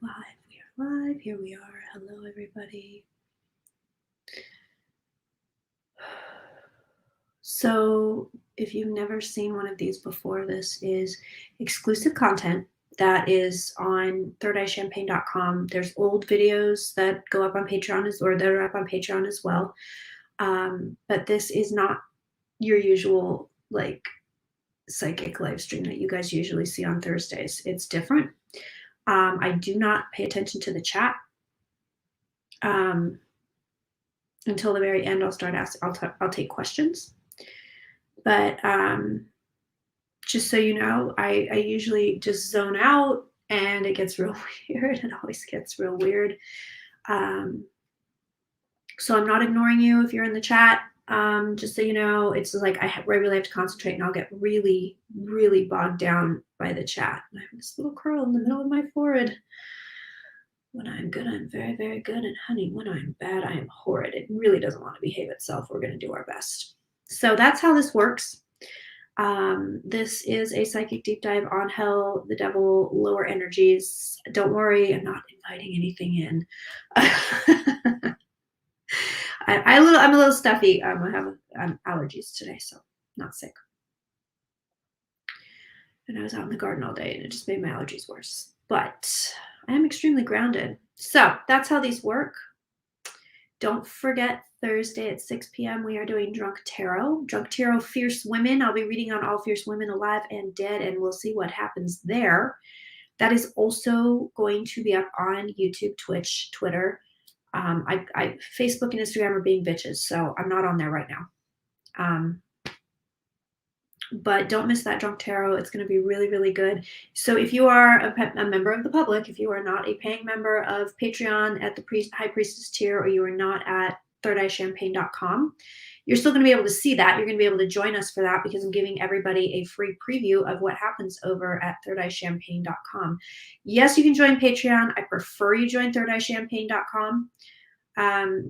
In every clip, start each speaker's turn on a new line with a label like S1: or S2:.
S1: live. We are live. Here we are. Hello, everybody. So, if you've never seen one of these before, this is exclusive content that is on thirdeyechampagne.com. There's old videos that go up on Patreon or that are up on Patreon as well. But this is not your usual like psychic live stream that you guys usually see on Thursdays. It's different. I do not pay attention to the chat. Until the very end. I'll start asking. I'll take questions. But just so you know, I usually just zone out, and it gets real weird. It always gets real weird. So I'm not ignoring you if you're in the chat. Just so you know, it's like I really have to concentrate, and I'll get really, really bogged down by the chat. I have this little curl in the middle of my forehead. When I'm good, I'm very, very good. And honey, when I'm bad, I am horrid. It really doesn't want to behave itself. We're going to do our best. So that's how this works. This is a psychic deep dive on hell, the devil, lower energies. Don't worry, I'm not inviting anything in. I'm a little stuffy. I have allergies today, so not sick. And I was out in the garden all day, and it just made my allergies worse. But I am extremely grounded. So that's how these work. Don't forget, Thursday at 6 p.m. we are doing Drunk Tarot. Drunk Tarot, Fierce Women. I'll be reading on all fierce women alive and dead, and we'll see what happens there. That is also going to be up on YouTube, Twitch, Twitter. Facebook and Instagram are being bitches, so I'm not on there right now. But don't miss that Drunk Tarot. It's going to be really, really good. So if you are a member of the public, if you are not a paying member of Patreon at the High Priestess tier, or you are not at thirdeyechampagne.com, you're still going to be able to see that. You're going to be able to join us for that, because I'm giving everybody a free preview of what happens over at thirdeyechampagne.com. Yes, you can join Patreon. I prefer you join thirdeyechampagne.com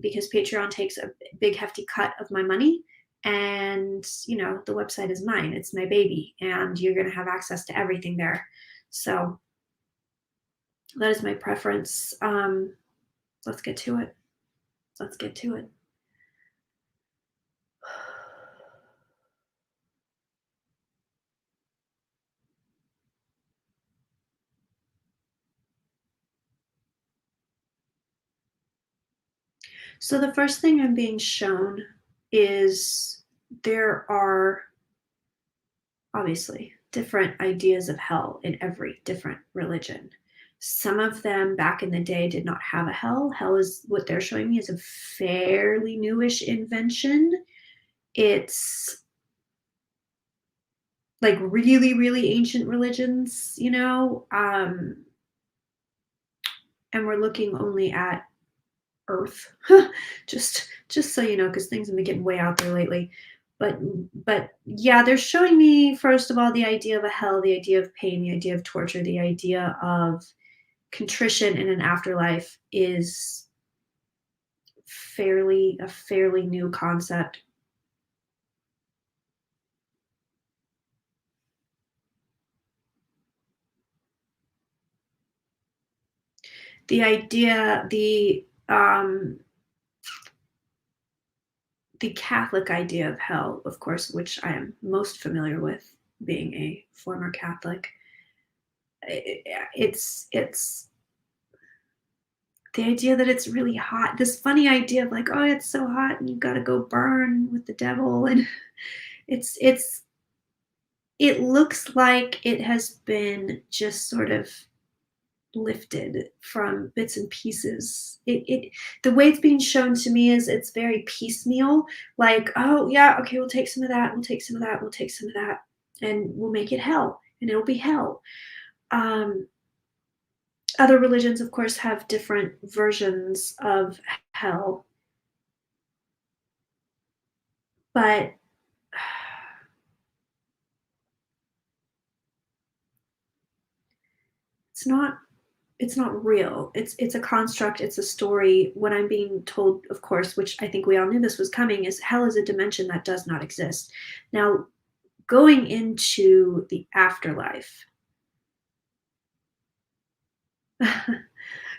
S1: because Patreon takes a big, hefty cut of my money. And, you know, the website is mine. It's my baby. And you're going to have access to everything there. So that is my preference. Let's get to it. Let's get to it. So the first thing I'm being shown is there are obviously different ideas of hell in every different religion. Some of them back in the day did not have a hell. Hell is what they're showing me is a fairly newish invention. It's like really, really ancient religions, you know, and we're looking only at Earth, just so you know, because things have been getting way out there lately. But yeah, they're showing me, first of all, the idea of a hell, the idea of pain, the idea of torture, the idea of contrition in an afterlife is a fairly new concept. The idea, the Catholic idea of hell, of course, which I am most familiar with, being a former Catholic, it's the idea that it's really hot. This funny idea of like, oh, it's so hot and you've got to go burn with the devil, and it looks like it has been just sort of lifted from bits and pieces. The way it's being shown to me is it's very piecemeal, like, oh yeah, okay, we'll take some of that, we'll take some of that, we'll take some of that, and we'll make it hell, and it'll be hell. Other religions, of course, have different versions of hell, but it's not real. It's a construct. It's a story. What I'm being told, of course, which I think we all knew this was coming, is hell is a dimension that does not exist. Now, going into the afterlife,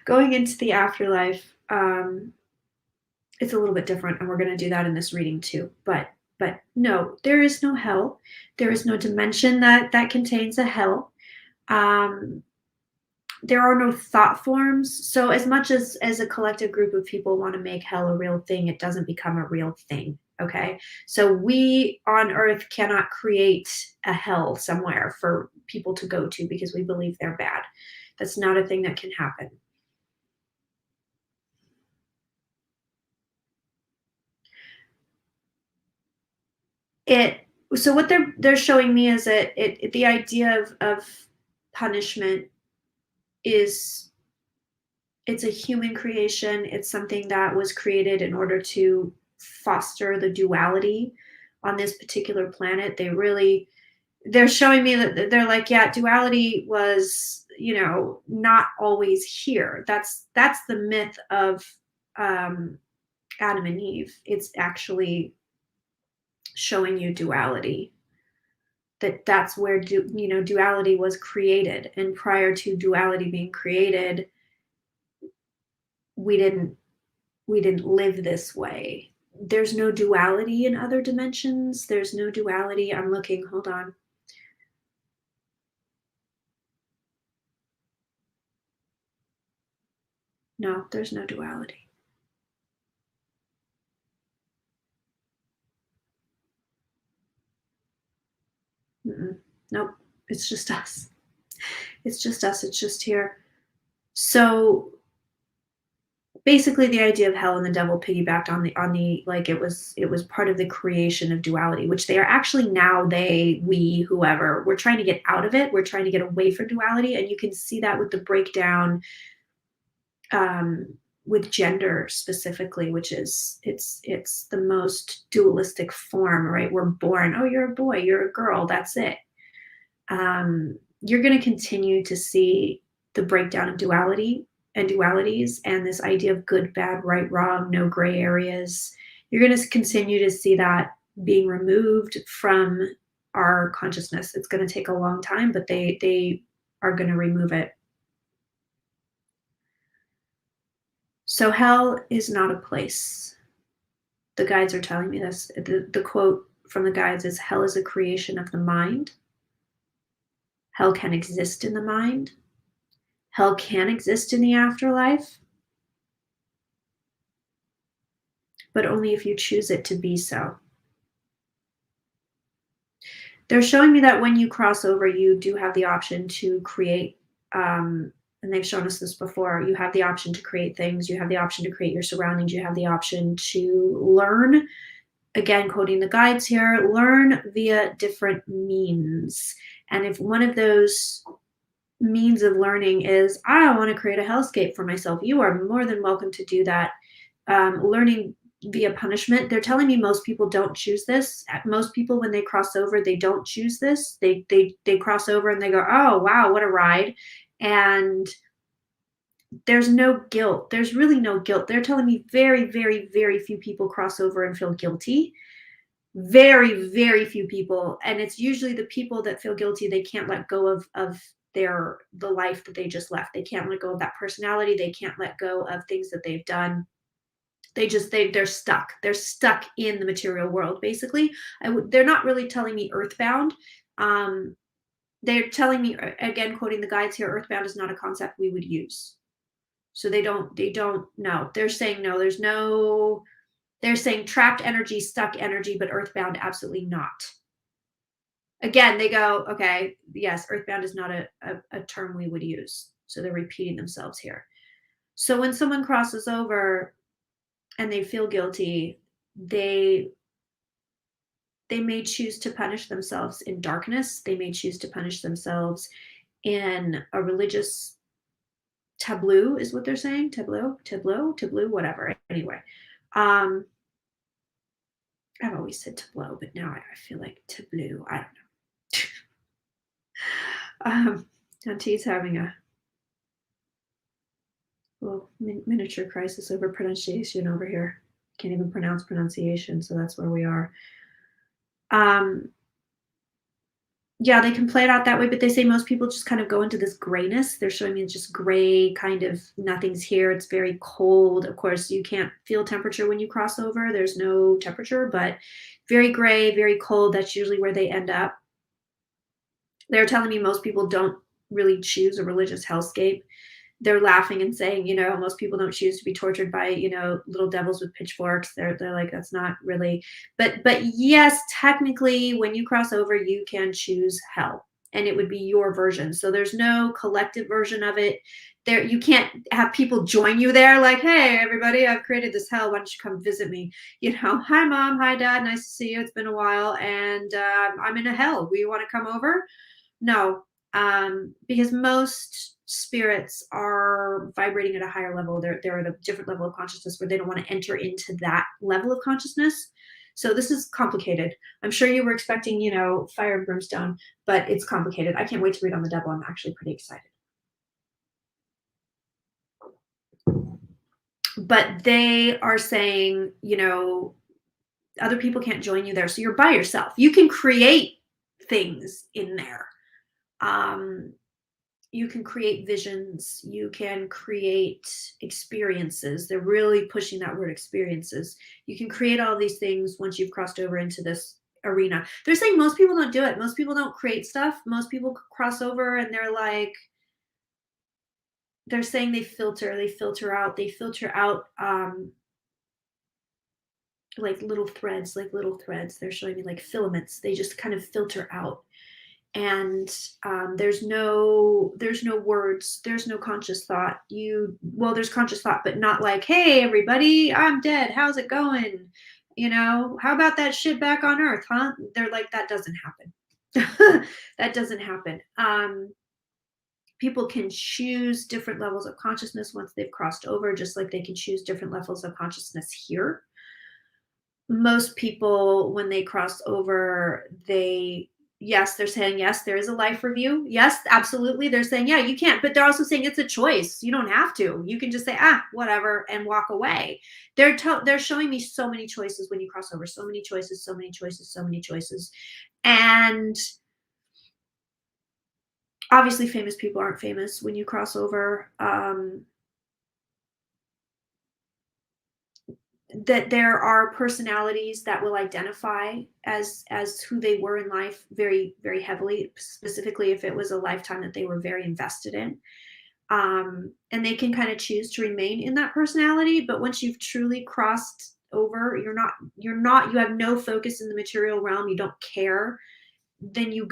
S1: Going into the afterlife, it's a little bit different, and we're going to do that in this reading too. But no, there is no hell. There is no dimension that contains a hell. Um, there are no thought forms. So as much as a collective group of people want to make hell a real thing, it doesn't become a real thing. Okay. So we on earth cannot create a hell somewhere for people to go to because we believe they're bad. That's not a thing that can happen. It so what they're showing me is that the idea of punishment is it's a human creation. It's something that was created in order to foster the duality on this particular planet. They're showing me that they're like, yeah, duality was, not always here. That's the myth of um, Adam and Eve. It's actually showing you duality. That's where duality was created, and prior to duality being created, we didn't we didn't live this way. There's no duality in other dimensions. There's no duality. I'm looking, hold on. No, there's no duality. Mm-mm. Nope. It's just us. It's just us. It's just here. So basically the idea of hell and the devil piggybacked on the like it was part of the creation of duality, which they are actually now, we, whoever, we're trying to get out of it. We're trying to get away from duality. And you can see that with the breakdown um, with gender specifically, which is it's the most dualistic form, right? We're born, oh, you're a boy, you're a girl, that's it. You're going to continue to see the breakdown of duality and dualities and this idea of good, bad, right, wrong, no gray areas. You're going to continue to see that being removed from our consciousness. It's going to take a long time, but they are going to remove it. So hell is not a place. The guides are telling me this. The quote from the guides is, hell is a creation of the mind. Hell can exist in the mind. Hell can exist in the afterlife, but only if you choose it to be so. They're showing me that when you cross over, you do have the option to create, and they've shown us this before, you have the option to create things, you have the option to create your surroundings, you have the option to learn. Again, quoting the guides here, learn via different means. And if one of those means of learning is, I want to create a hellscape for myself, you are more than welcome to do that. Learning via punishment, they're telling me most people don't choose this. Most people, when they cross over, they don't choose this. They cross over and they go, oh wow, what a ride. And there's no guilt. There's really no guilt. They're telling me very, very, very few people cross over and feel guilty. Very, very few people. And it's usually the people that feel guilty, they can't let go of the life that they just left. They can't let go of that personality. They can't let go of things that they've done. They're stuck. They're stuck in the material world, basically. They're not really telling me earthbound. Um, they're telling me, again, quoting the guides here, earthbound is not a concept we would use. So they don't know. They're saying no, they're saying trapped energy, stuck energy, but earthbound, absolutely not. Again, they go, okay, yes, earthbound is not a term we would use. So they're repeating themselves here. So when someone crosses over and they feel guilty, they may choose to punish themselves in darkness. They may choose to punish themselves in a religious tableau, is what they're saying. Tableau, whatever. Anyway, I've always said tableau, but now I feel like tableau. I don't know. Auntie's having a little miniature crisis over pronunciation over here. Can't even pronounce pronunciation, so that's where we are. Um, Yeah, they can play it out that way, but they say most people just kind of go into this grayness. They're showing me just gray, kind of nothing's here. It's very cold. Of course, you can't feel temperature when you cross over. There's no temperature, but very gray, very cold. That's usually where they end up. They're telling me most people don't really choose a religious hellscape. They're laughing and saying, most people don't choose to be tortured by, little devils with pitchforks. They're like, that's not really, but yes, technically when you cross over, you can choose hell and it would be your version. So there's no collective version of it. There, you can't have people join you there like, hey, everybody, I've created this hell. Why don't you come visit me? Hi, mom. Hi, dad. Nice to see you. It's been a while. And I'm in a hell. Do you want to come over? No, because most spirits are vibrating at a higher level. They're at a different level of consciousness where they don't want to enter into that level of consciousness. So this is complicated. I'm sure you were expecting, fire and brimstone, but it's complicated. I can't wait to read on the devil. I'm actually pretty excited. But they are saying, other people can't join you there. So you're by yourself. You can create things in there. You can create visions, you can create experiences. They're really pushing that word experiences. You can create all these things once you've crossed over into this arena. They're saying most people don't do it. Most people don't create stuff. Most people cross over and they're saying they filter out like little threads. They're showing me like filaments. They just kind of filter out. And there's no words, there's no conscious thought. There's conscious thought, but not like, hey everybody, I'm dead, how's it going, how about that shit back on earth, huh? They're like, that doesn't happen. That doesn't happen. People can choose different levels of consciousness once they've crossed over, just like they can choose different levels of consciousness here. Most people, when they cross over, they're saying, yes, there is a life review. Yes, absolutely. They're saying, yeah, you can't, but they're also saying it's a choice. You don't have to. You can just say, whatever, and walk away. They're showing me so many choices when you cross over, so many choices, so many choices, so many choices. And obviously famous people aren't famous when you cross over. That there are personalities that will identify as who they were in life very, very heavily, specifically if it was a lifetime that they were very invested in. And they can kind of choose to remain in that personality, but once you've truly crossed over, you have no focus in the material realm, you don't care, then you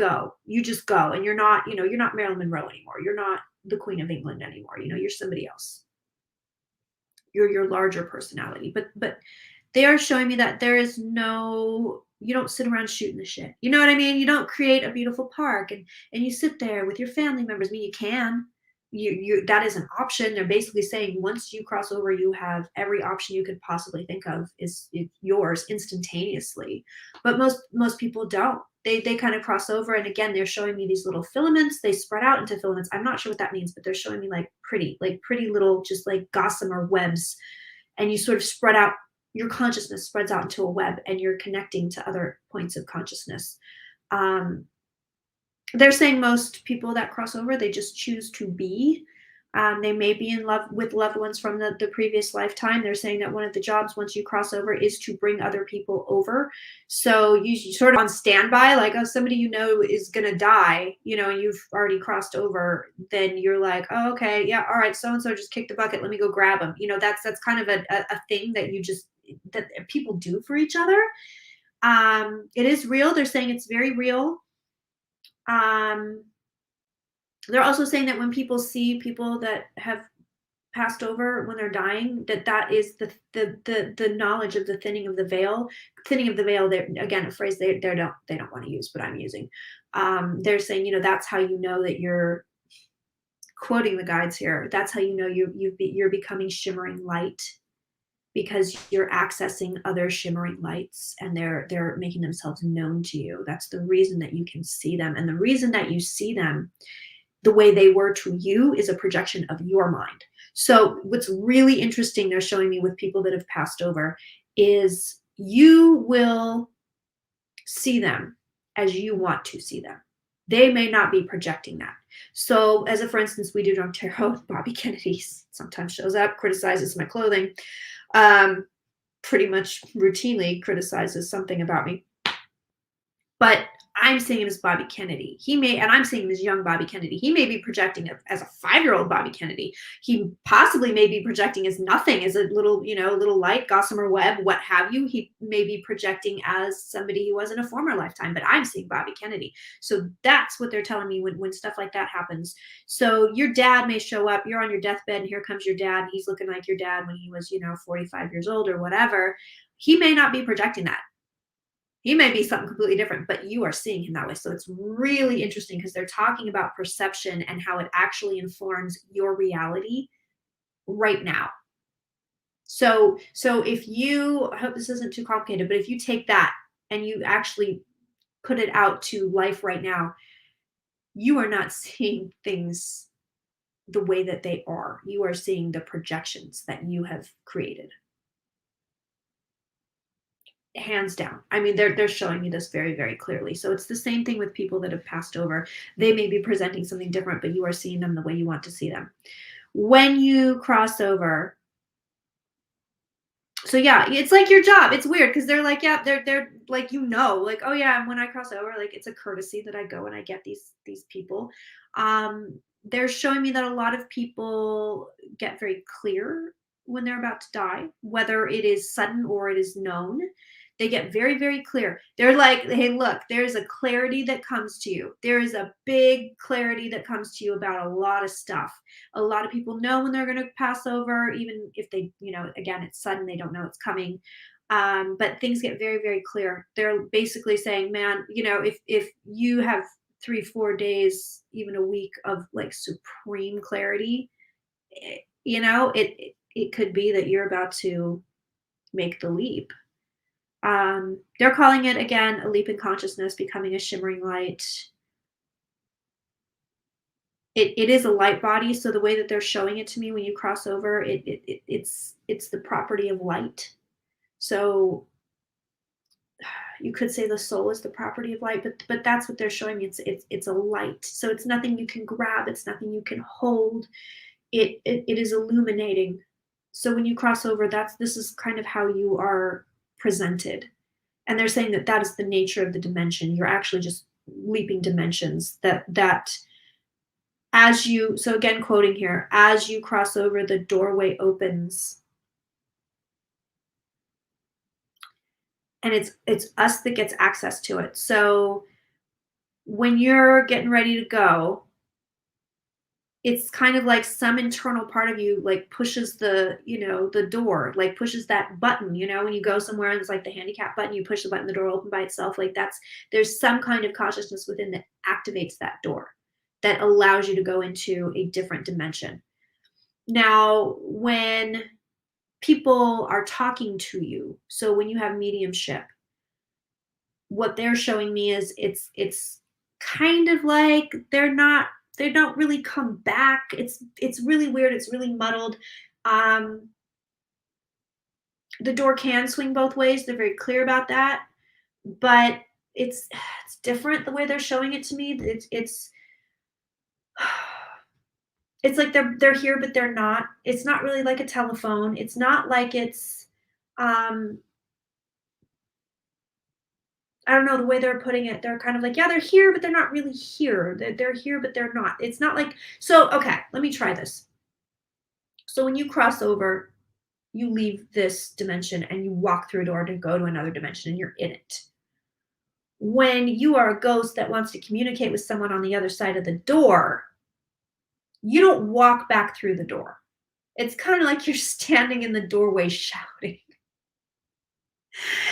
S1: just go, and you're not Marilyn Monroe anymore, you're not the Queen of England anymore, you're somebody else, you're your larger personality. But they are showing me that you don't sit around shooting the shit. You know what I mean? You don't create a beautiful park and you sit there with your family members. I mean, you can. That is an option. They're basically saying once you cross over, you have every option you could possibly think of is yours instantaneously. But most people don't. They kind of cross over, and again, they're showing me these little filaments. They spread out into filaments. I'm not sure what that means, but they're showing me like pretty little, just like gossamer webs, and you sort of spread out. Your consciousness spreads out into a web, and you're connecting to other points of consciousness. They're saying most people that cross over, they just choose to be. They may be in love with loved ones from the previous lifetime. They're saying that one of the jobs once you cross over is to bring other people over. So you sort of on standby, like, oh, somebody is going to die, and you've already crossed over. Then you're like, oh, okay, yeah, all right, so-and-so just kicked the bucket. Let me go grab them. That's kind of a thing that people do for each other. It is real. They're saying it's very real. They're also saying that when people see people that have passed over when they're dying, that is the knowledge of the thinning of the veil. Thinning of the veil, again, a phrase they don't want to use, but I'm using. They're saying, that's how you know that you're, quoting the guides here, that's how you know you're becoming shimmering light, because you're accessing other shimmering lights, and they're making themselves known to you. That's the reason that you can see them, and the reason that you see them the way they were to you is a projection of your mind. So what's really interesting they're showing me with people that have passed over is you will see them as you want to see them. they may not be projecting that. So, as a for instance, we do Drunk Tarot. Bobby Kennedy sometimes shows up, criticizes my clothing, pretty much routinely criticizes something about me. But I'm seeing him as Bobby Kennedy. And I'm seeing him as young Bobby Kennedy. He may be projecting as a 5-year-old Bobby Kennedy. He possibly may be projecting as nothing, as a little, little light, gossamer web, what have you. He may be projecting as somebody he was in a former lifetime, but I'm seeing Bobby Kennedy. So that's what they're telling me when stuff like that happens. So your dad may show up, you're on your deathbed, and here comes your dad. He's looking like your dad when he was, 45 years old or whatever. He may not be projecting that. He may be something completely different, but you are seeing him that way. So it's really interesting because they're talking about perception and how it actually informs your reality right now. So if you, I hope this isn't too complicated, but if you take that and you actually put it out to life right now, you are not seeing things the way that they are. You are seeing the projections that you have created. Hands down. I mean, they're showing me this very, very clearly. So it's the same thing with people that have passed over. They may be presenting something different, but you are seeing them the way you want to see them. When you cross over, so yeah, it's like your job. It's weird because they're like, yeah, they're like, like, oh yeah, when I cross over, like it's a courtesy that I go and I get these people. They're showing me that a lot of people get very clear when they're about to die, whether it is sudden or it is known. They get very, very clear. They're like, hey, look, there's a clarity that comes to you. There is a big clarity that comes to you about a lot of stuff. A lot of people know when they're going to pass over, even if they, again, it's sudden, they don't know it's coming. But things get very, very clear. They're basically saying, man, if you have 3-4 days, even a week of like supreme clarity, it could be that you're about to make the leap. They're calling it, again, a leap in consciousness, becoming a shimmering light. It is a light body, so the way that they're showing it to me when you cross over, it's the property of light. So you could say the soul is the property of light, but that's what they're showing me. It's a light. So it's nothing you can grab, it's nothing you can hold. It is illuminating. So when you cross over, this is kind of how you are presented. And they're saying that is the nature of the dimension. You're actually just leaping dimensions that so again, quoting here, as you cross over, the doorway opens. And it's us that gets access to it. So when you're getting ready to go, it's kind of like some internal part of you like pushes the door, like pushes that button, when you go somewhere and it's like the handicap button, you push the button, the door open by itself. Like there's some kind of consciousness within that activates that door that allows you to go into a different dimension. Now, when people are talking to you, so when you have mediumship, what they're showing me is it's kind of like they don't really come back. It's really weird. It's really muddled. The door can swing both ways. They're very clear about that, but it's different the way they're showing it to me. It's like they're here, but they're not. It's not really like a telephone. It's not like it's I don't know the way they're putting it. They're kind of like, yeah, they're here, but they're not really here. They're here, but they're not. It's not like, so, okay, let me try this. So when you cross over, you leave this dimension and you walk through a door to go to another dimension and you're in it. When you are a ghost that wants to communicate with someone on the other side of the door, you don't walk back through the door. It's kind of like you're standing in the doorway shouting.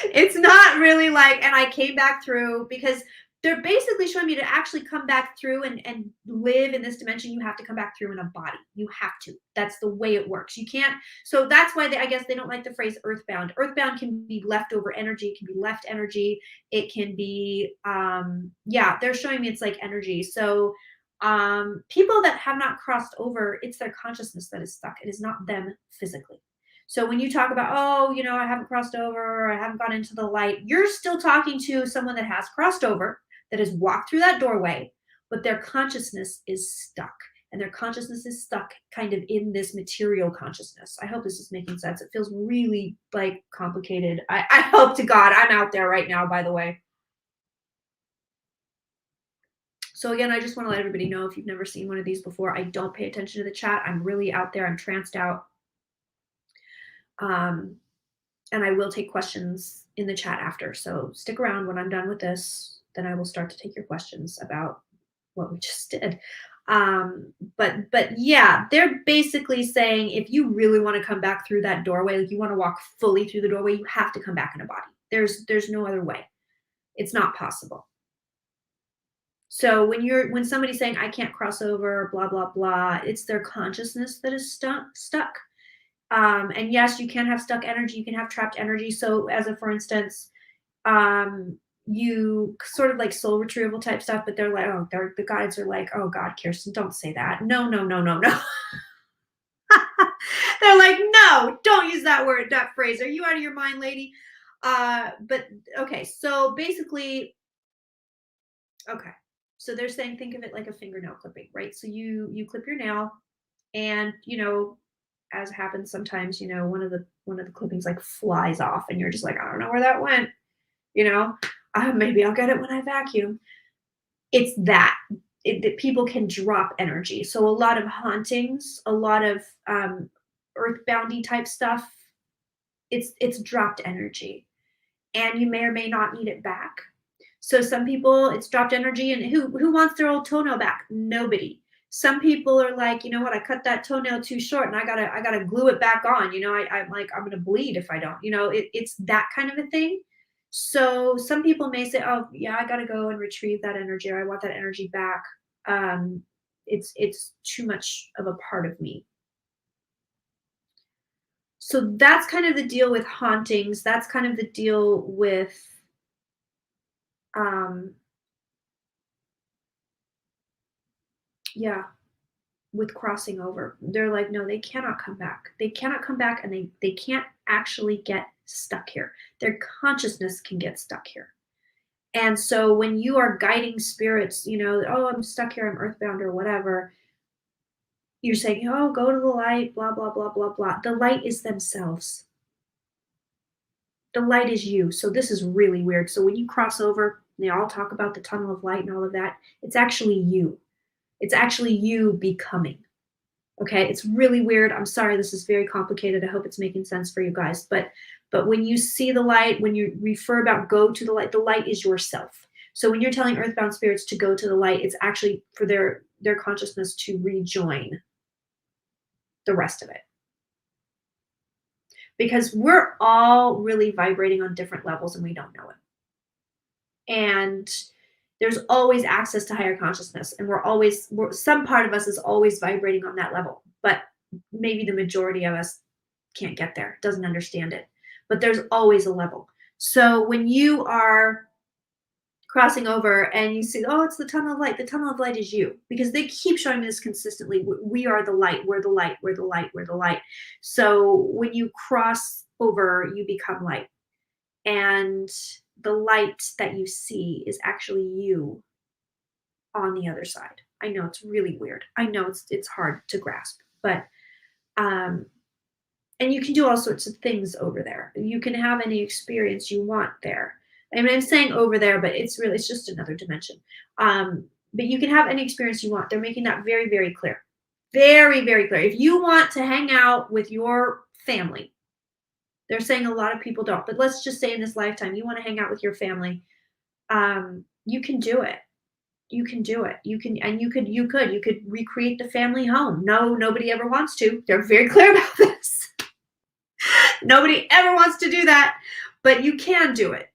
S1: It's not really like, and I came back through, because they're basically showing me to actually come back through and live in this dimension. You have to come back through in a body. You have to. That's the way it works. You can't. So that's why I guess they don't like the phrase earthbound. Earthbound can be leftover energy. It can be left energy. It can be, they're showing me it's like energy. So people that have not crossed over, it's their consciousness that is stuck. It is not them physically. So when you talk about, I haven't crossed over, or I haven't gone into the light, you're still talking to someone that has crossed over, that has walked through that doorway, but their consciousness is stuck. And their consciousness is stuck kind of in this material consciousness. I hope this is making sense. It feels really like complicated. I hope to God I'm out there right now, by the way. So again, I just want to let everybody know, if you've never seen one of these before, I don't pay attention to the chat. I'm really out there. I'm tranced out. And I will take questions in the chat after. So stick around. When I'm done with this, then I will start to take your questions about what we just did. But yeah, they're basically saying, if you really want to come back through that doorway, like you want to walk fully through the doorway, you have to come back in a body. There's no other way. It's not possible. So when somebody's saying I can't cross over, blah blah blah, it's their consciousness that is stuck. And yes, you can have stuck energy, you can have trapped energy. So as a for instance, you sort of like soul retrieval type stuff, but they're like, oh, the guides are like, oh God, Kirsten, don't say that. No. They're like, no, don't use that word, that phrase. Are you out of your mind, lady? But okay, so basically, okay. So they're saying, think of it like a fingernail clipping, right? So you clip your nail, and as happens sometimes, one of the clippings like flies off, and you're just like, I don't know where that went. Maybe I'll get it when I vacuum. It's that people can drop energy. So a lot of hauntings, a lot of earthboundy type stuff, it's dropped energy, and you may or may not need it back. So some people, it's dropped energy, and who wants their old toenail back? Nobody. Some people are like, you know what, I cut that toenail too short, and I gotta glue it back on. I'm like, I'm gonna bleed if I don't. It's that kind of a thing. So some people may say, oh yeah, I gotta go and retrieve that energy, or I want that energy back. It's too much of a part of me. So that's kind of the deal with hauntings. That's kind of the deal with yeah, with crossing over. They're like, no, they cannot come back. They cannot come back, and they can't actually get stuck here. Their consciousness can get stuck here. And so when you are guiding spirits, oh, I'm stuck here, I'm earthbound or whatever, you're saying, oh, go to the light, blah, blah, blah, blah, blah. The light is themselves. The light is you. So this is really weird. So when you cross over, they all talk about the tunnel of light and all of that. It's actually you. It's actually you becoming. Okay, it's really weird. I'm sorry, this is very complicated. I hope it's making sense for you guys. But when you see the light, when you refer about go to the light is yourself. So when you're telling earthbound spirits to go to the light, it's actually for their consciousness to rejoin the rest of it. Because we're all really vibrating on different levels, and we don't know it. And there's always access to higher consciousness, and some part of us is always vibrating on that level, but maybe the majority of us can't get there, doesn't understand it, but there's always a level. So when you are crossing over and you see, oh, it's the tunnel of light is you, because they keep showing this consistently. We are the light, we're the light, we're the light, we're the light. So when you cross over, you become light, and the light that you see is actually you on the other side. I know it's really weird. I know it's hard to grasp, but and you can do all sorts of things over there. You can have any experience you want there. I mean, I'm saying over there, but it's just another dimension. But you can have any experience you want. They're making that very, very clear. Very, very clear. If you want to hang out with your family, they're saying a lot of people don't, but let's just say in this lifetime, you want to hang out with your family. You can do it. You can do it. You could recreate the family home. No, nobody ever wants to. They're very clear about this. Nobody ever wants to do that, but you can do it.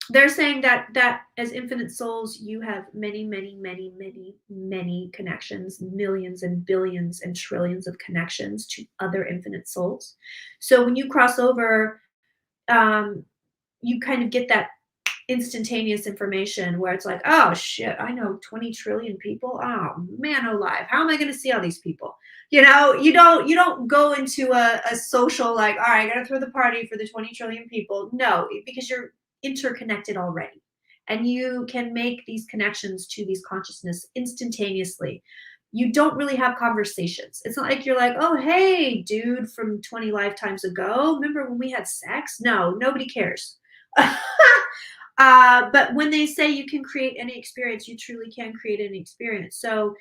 S1: They're saying that as infinite souls, you have many, many, many, many, many connections, millions and billions and trillions of connections to other infinite souls. So when you cross over, you kind of get that instantaneous information where it's like, oh shit, I know 20 trillion people. Oh man alive, how am I going to see all these people? You don't go into a social like, all right, I got to throw the party for the 20 trillion people. No, because you're interconnected already. And you can make these connections to these consciousness instantaneously. You don't really have conversations. It's not like you're like, oh, hey, dude from 20 lifetimes ago. Remember when we had sex? No, nobody cares. But when they say you can create any experience, you truly can create any experience. So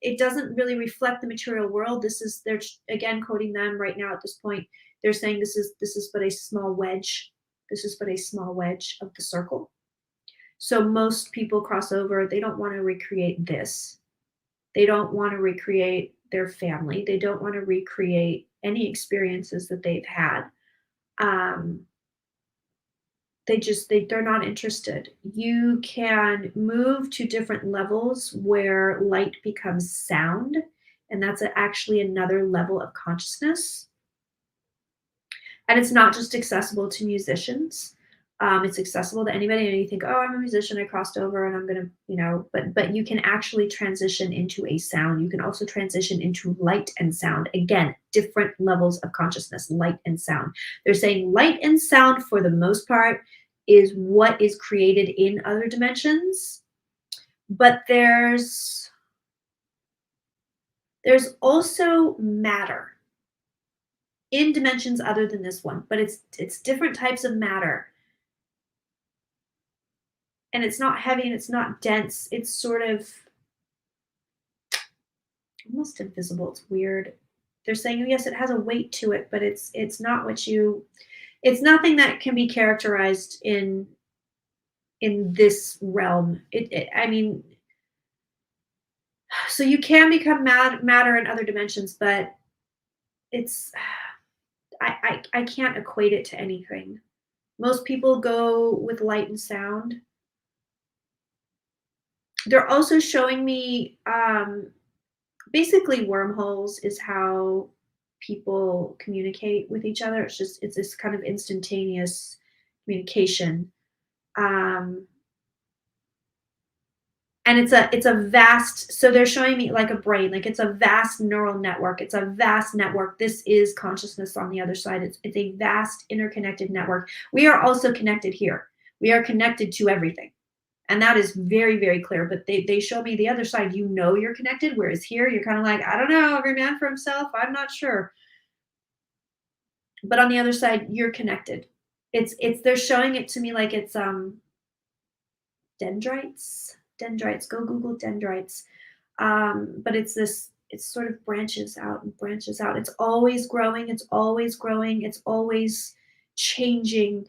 S1: it doesn't really reflect the material world. They're again quoting them right now at this point. They're saying this is but a small wedge. This is but a small wedge of the circle. So most people cross over. They don't want to recreate this. They don't want to recreate their family. They don't want to recreate any experiences that they've had. Um, they're not interested. You can move to different levels where light becomes sound, and that's actually another level of consciousness. And it's not just accessible to musicians. It's accessible to anybody. And you think, oh, I'm a musician, I crossed over and I'm gonna, but you can actually transition into a sound. You can also transition into light and sound. Again, different levels of consciousness, light and sound. They're saying light and sound, for the most part, is what is created in other dimensions. But there's also matter in dimensions other than this one, but it's different types of matter. And it's not heavy and it's not dense. It's sort of almost invisible. It's weird. They're saying, yes, it has a weight to it, but it's not it's nothing that can be characterized in this realm. I mean, so you can become matter in other dimensions, but it's I can't equate it to anything. Most people go with light and sound. They're also showing me basically wormholes is how people communicate with each other. It's this kind of instantaneous communication. And it's a vast, so they're showing me like a brain, like it's a vast neural network. It's a vast network. This is consciousness on the other side. It's a vast interconnected network. We are also connected here. We are connected to everything. And that is very, very clear. But they show me the other side. You're connected, whereas here you're kind of like, I don't know, every man for himself. I'm not sure. But on the other side, you're connected. They're showing it to me like it's dendrites. Dendrites. Go Google dendrites. But it sort of branches out and branches out. It's always growing. It's always growing. It's always changing.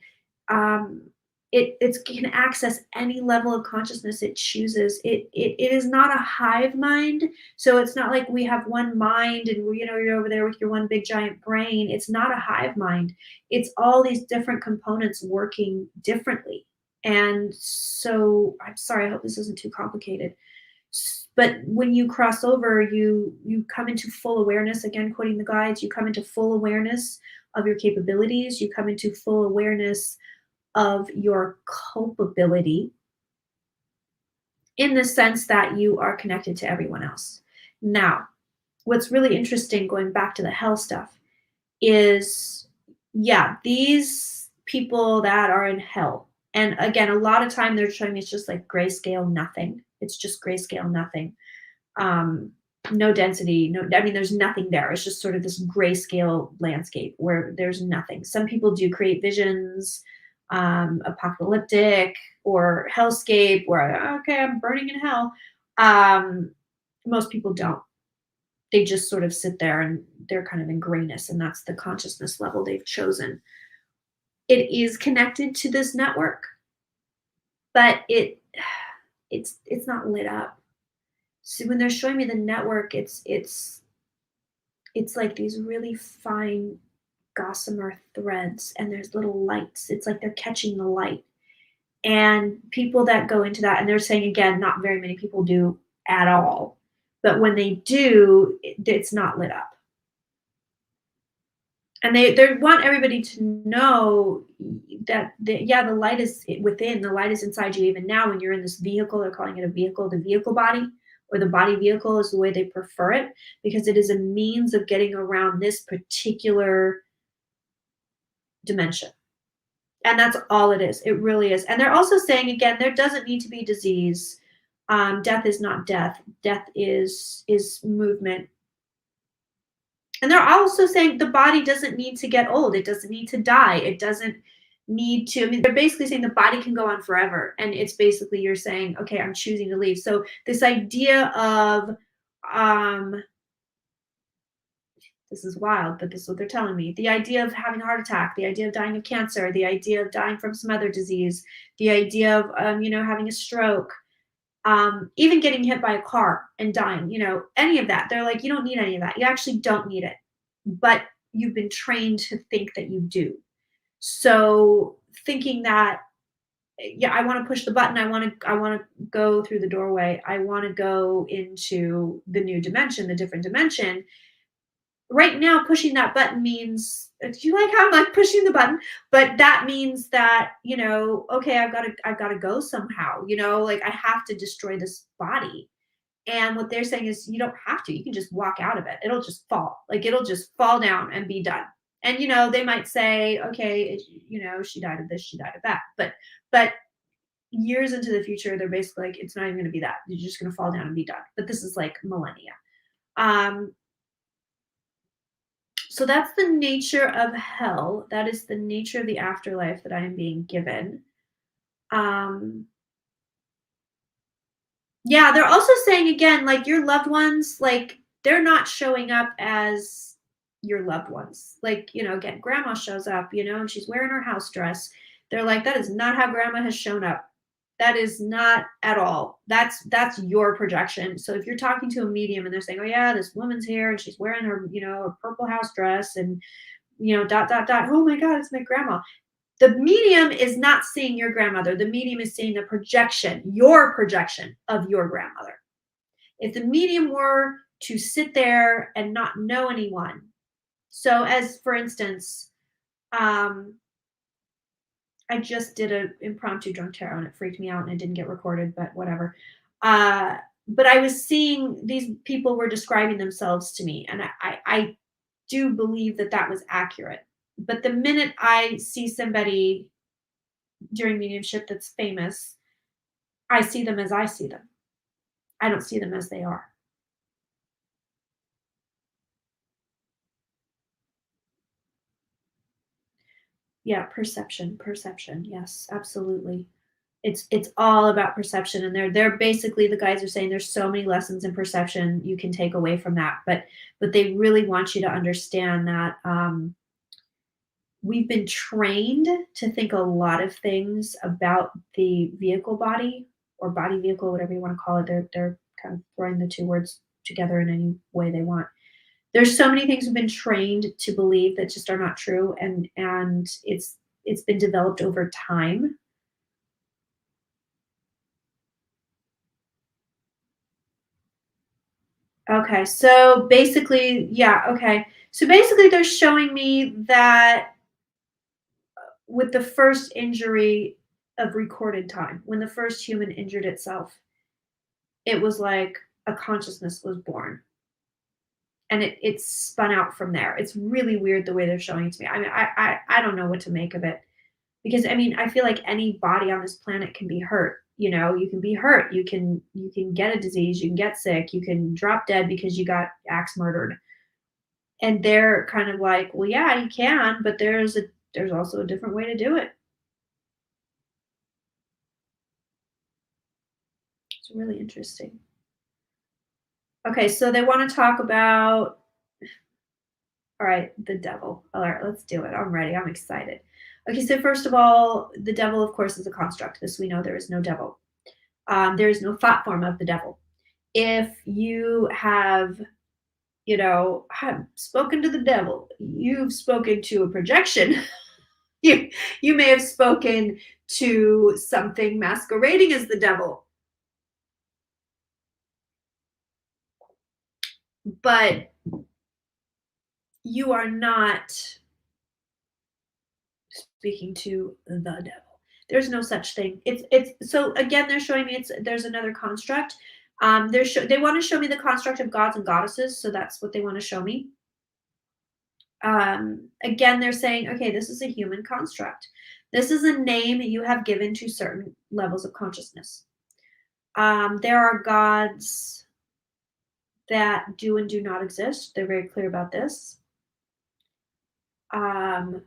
S1: It can access any level of consciousness it chooses. It is not a hive mind. So it's not like we have one mind and you're over there with your one big giant brain. It's not a hive mind. It's all these different components working differently. And so I'm sorry, I hope this isn't too complicated. But when you cross over, you come into full awareness. Again, quoting the guides, you come into full awareness of your capabilities. You come into full awareness of your culpability, in the sense that you are connected to everyone else. Now, what's really interesting, going back to the hell stuff, is these people that are in hell, and again, a lot of time they're showing me it's just like grayscale nothing. It's just grayscale nothing. No density, there's nothing there. It's just sort of this grayscale landscape where there's nothing. Some people do create visions, apocalyptic or hellscape, where, okay, I'm burning in hell. Most people don't. They just sort of sit there and they're kind of in grayness, and that's the consciousness level they've chosen. It is connected to this network, but it's not lit up. So when they're showing me the network, it's like these really fine gossamer threads, and there's little lights. It's like they're catching the light. And people that go into that, and they're saying, again, not very many people do at all. But when they do, it's not lit up. And they want everybody to know that the light is within, the light is inside you. Even now, when you're in this vehicle, they're calling it a vehicle, the vehicle body, or the body vehicle is the way they prefer it, because it is a means of getting around this particular dimension. And that's all it is. It really is. And they're also saying again, there doesn't need to be disease. Death is not death. Death is movement. And they're also saying the body doesn't need to get old. It doesn't need to die. It doesn't need to. I mean, they're basically saying the body can go on forever. And it's basically you're saying, okay, I'm choosing to leave. So this idea of um this is wild, but this is what they're telling me. The idea of having a heart attack, the idea of dying of cancer, the idea of dying from some other disease, the idea of having a stroke, even getting hit by a car and dying, any of that. They're like, you don't need any of that. You actually don't need it, but you've been trained to think that you do. So thinking that, yeah, I want to push the button. I want to go through the doorway. I want to go into the new dimension, the different dimension. Right now pushing that button means, do you like how I'm like pushing the button? But that means that, okay, I've got to go somehow, like I have to destroy this body. And what they're saying is you don't have to. You can just walk out of it. It'll just fall. Like it'll just fall down and be done. And they might say, okay, she died of this, she died of that. But years into the future, they're basically like, it's not even going to be that. You're just going to fall down and be done. But this is like millennia. Um, So that's the nature of hell. That is the nature of the afterlife that I am being given. Um, yeah, they're also saying again, like your loved ones, like they're not showing up as your loved ones. Like, again, grandma shows up, and she's wearing her house dress. They're like, that is not how grandma has shown up. That is not at all. That's your projection. So if you're talking to a medium and they're saying, oh yeah, this woman's here and she's wearing her, a purple house dress and dot, dot, dot. Oh my God, it's my grandma. The medium is not seeing your grandmother. The medium is seeing the projection, your projection of your grandmother. If the medium were to sit there and not know anyone, so as for instance, I just did an impromptu drunk tarot and it freaked me out and it didn't get recorded, but whatever. Uh, but I was seeing these people were describing themselves to me, and I do believe that that was accurate. But the minute I see somebody during mediumship that's famous, I see them as I see them. I don't see them as they are. Yeah, perception, perception. Yes, absolutely. It's all about perception, and they're basically the guys are saying there's so many lessons in perception you can take away from that, but they really want you to understand that we've been trained to think a lot of things about the vehicle body or body vehicle, whatever you want to call it. They're kind of throwing the two words together in any way they want. There's so many things we've been trained to believe that just are not true, and it's been developed over time. Okay, so basically, yeah, okay. So basically, they're showing me that with the first injury of recorded time, when the first human injured itself, it was like a consciousness was born and it spun out from there. It's really weird the way they're showing it to me. I mean, I don't know what to make of it because I mean, I feel like any body on this planet can be hurt. You can be hurt. You can get a disease. You can get sick. You can drop dead because you got axe murdered. And they're kind of like, well, yeah, you can, but there's also a different way to do it. It's really interesting. Okay, so they want to talk about, all right, the devil. All right, let's do it. I'm ready. I'm excited. Okay, so first of all, the devil, of course, is a construct. This we know there is no devil. There is no thought form of the devil. If you have spoken to the devil, you've spoken to a projection. You may have spoken to something masquerading as the devil, but you are not speaking to the devil. There's no such thing. It's so again, they're showing me there's another construct. They want to show me the construct of gods and goddesses, so that's what they want to show me. Again, they're saying, okay, this is a human construct. This is a name you have given to certain levels of consciousness. There are gods that do and do not exist. They're very clear about this. Um,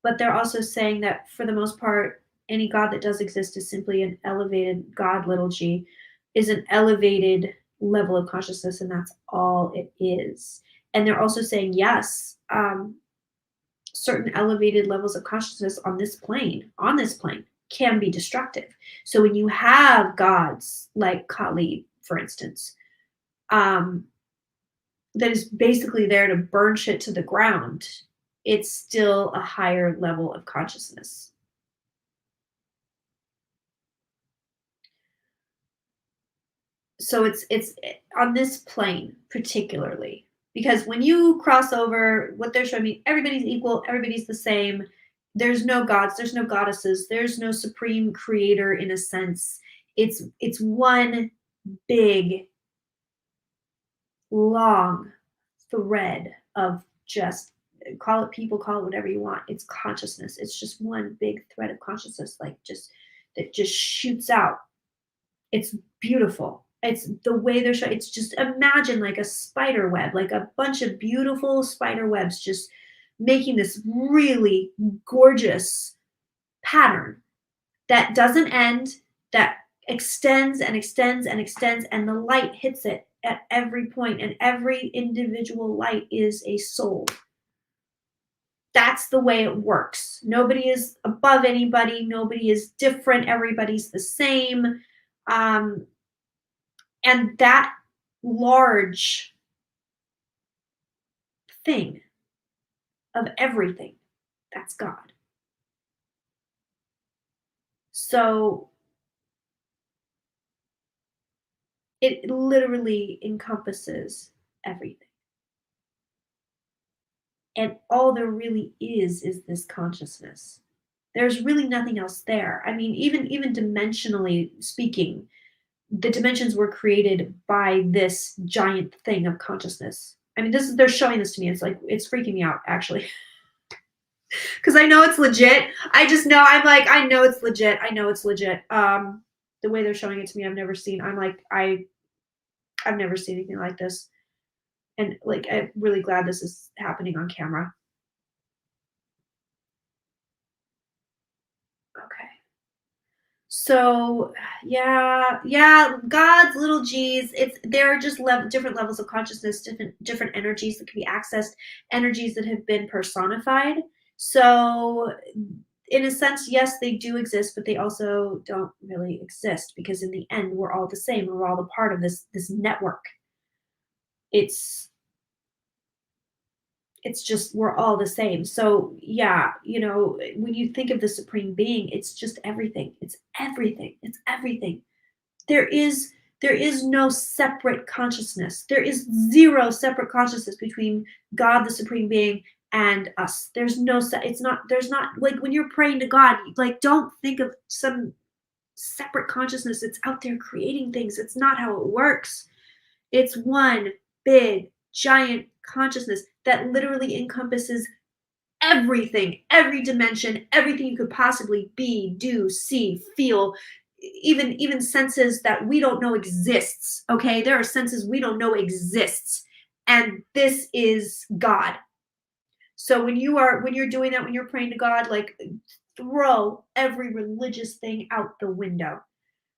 S1: but they're also saying that for the most part, any god that does exist is simply an elevated god, little g, is an elevated level of consciousness, and that's all it is. And they're also saying, yes, certain elevated levels of consciousness on this plane, can be destructive. So when you have gods like Kali, for instance, um, that is basically there to burn shit to the ground, it's still a higher level of consciousness. So it's on this plane particularly, because when you cross over, what they're showing me, everybody's equal, everybody's the same. There's no gods, there's no goddesses, there's no supreme creator in a sense. It's one big long thread of just, call it people, call it whatever you want. It's consciousness. It's just one big thread of consciousness, like just that just shoots out. It's beautiful. It's the way they're showing. It's just, imagine like a spider web, like a bunch of beautiful spider webs just making this really gorgeous pattern that doesn't end, that extends and extends and extends, and the light hits it at every point, and every individual light is a soul. That's the way it works. Nobody is above anybody, nobody is different, everybody's the same. And that large thing of everything, that's God. So it literally encompasses everything. And all there really is this consciousness. There's really nothing else there. I mean, even dimensionally speaking, the dimensions were created by this giant thing of consciousness. I mean, they're showing this to me. It's like, it's freaking me out actually. Because I know it's legit. I just know, I'm like, I know it's legit. I know it's legit. The way they're showing it to me, I've never seen. I'm like, I've never seen anything like this. And like, I'm really glad this is happening on camera. Okay. So yeah, God's little G's. There are just different levels of consciousness, different energies that can be accessed, energies that have been personified. So in a sense, yes, they do exist, but they also don't really exist, because in the end, we're all the same. We're all a part of this network. It's it's just, we're all the same. So yeah, when you think of the supreme being, it's just everything. It's everything. It's everything. There is there is no separate consciousness. There is zero separate consciousness between God, the supreme being, and us. There's no it's not, there's not, like when you're praying to God, like don't think of some separate consciousness that's out there creating things. It's not how it works. It's one big giant consciousness that literally encompasses everything, every dimension, everything you could possibly be, do, see, feel, even senses that we don't know exists. Okay, there are senses we don't know exists, and this is God. So when you're doing that, when you're praying to God, like throw every religious thing out the window,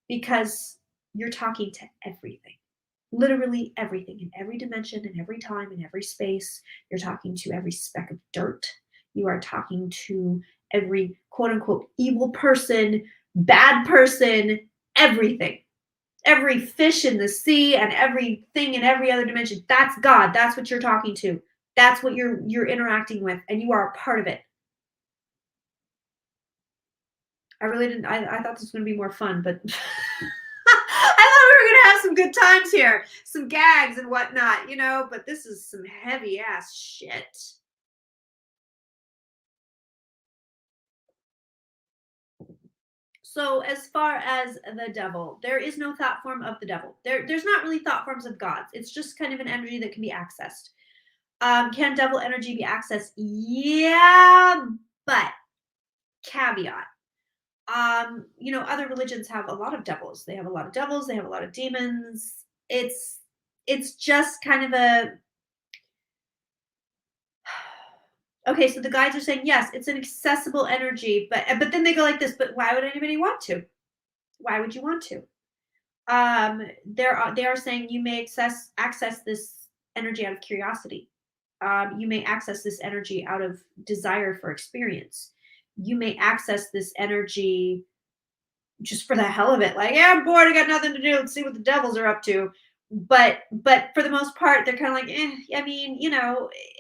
S1: because you're talking to everything. Literally everything, in every dimension, in every time, in every space. You're talking to every speck of dirt. You are talking to every quote unquote evil person, bad person, everything. Every fish in the sea and everything in every other dimension. That's God. That's what you're talking to. That's what you're interacting with, and you are a part of it. I really didn't. I thought this was going to be more fun, but I thought we were going to have some good times here, some gags and whatnot, but this is some heavy ass shit. So, as far as the devil, there is no thought form of the devil. There's not really thought forms of gods. It's just kind of an energy that can be accessed. Can devil energy be accessed? Yeah, but Caveat. Other religions have a lot of devils. They have a lot of devils, they have a lot of demons. It's just kind of a okay, so the guides are saying, yes, it's an accessible energy, but then they go like this, but why would anybody want to? Why would you want to? They are saying you may access this energy out of curiosity. You may access this energy out of desire for experience. You may access this energy just for the hell of it, like, yeah, I'm bored, I got nothing to do, let's see what the devils are up to. But for the most part, they're kind of like, I mean,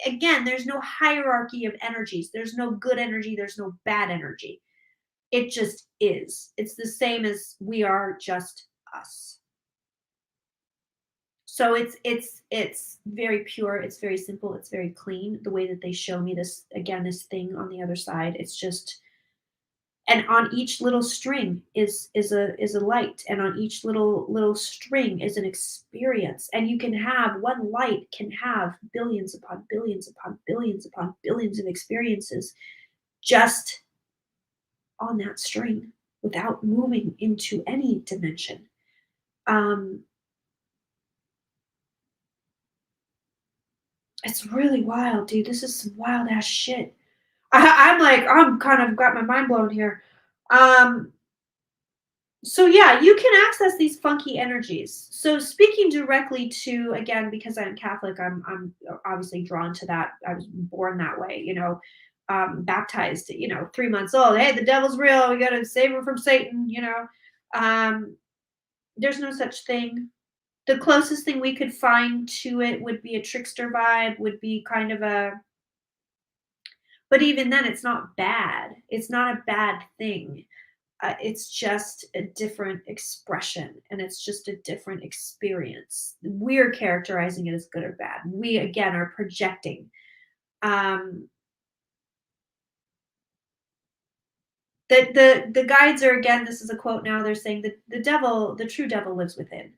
S1: again, there's no hierarchy of energies. There's no good energy, there's no bad energy. It just is. It's the same as we are just us. So it's very pure, it's very simple, it's very clean. The way that they show me this, again, this thing on the other side, it's just, and on each little string is a light, and on each little string is an experience, and you can have one light can have billions upon billions upon billions upon billions of experiences just on that string without moving into any dimension. um it's really wild, dude. This is some wild ass shit. I'm like, I'm kind of got my mind blown here. um So yeah, you can access these funky energies. So speaking directly to, again, because I'm Catholic, I'm obviously drawn to that. I was born that way, baptized, 3 months old. Hey, the devil's real. We got to save him from Satan. Um, there's no such thing. The closest thing we could find to it would be a trickster vibe, would be kind of but even then, it's not bad. It's not a bad thing. It's just a different expression, and it's just a different experience. We're characterizing it as good or bad. We, again, are projecting. um the guides are, again, this is a quote now, they're saying that the true devil lives within,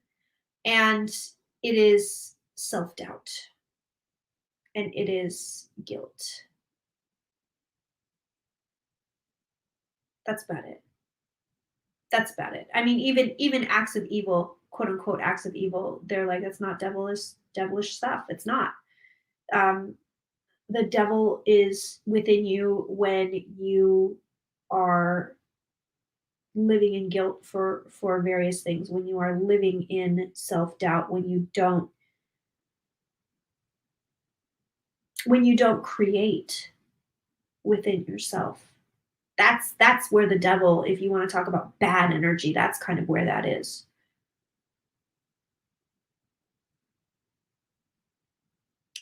S1: and it is self-doubt, and it is guilt. That's about it. That's about it. I mean, even acts of evil, quote unquote acts of evil, they're like, that's not devilish stuff. It's not. um the devil is within you when you are living in guilt for various things, when you are living in self-doubt, when you don't create within yourself. That's where the devil, if you want to talk about bad energy, that's kind of where that is.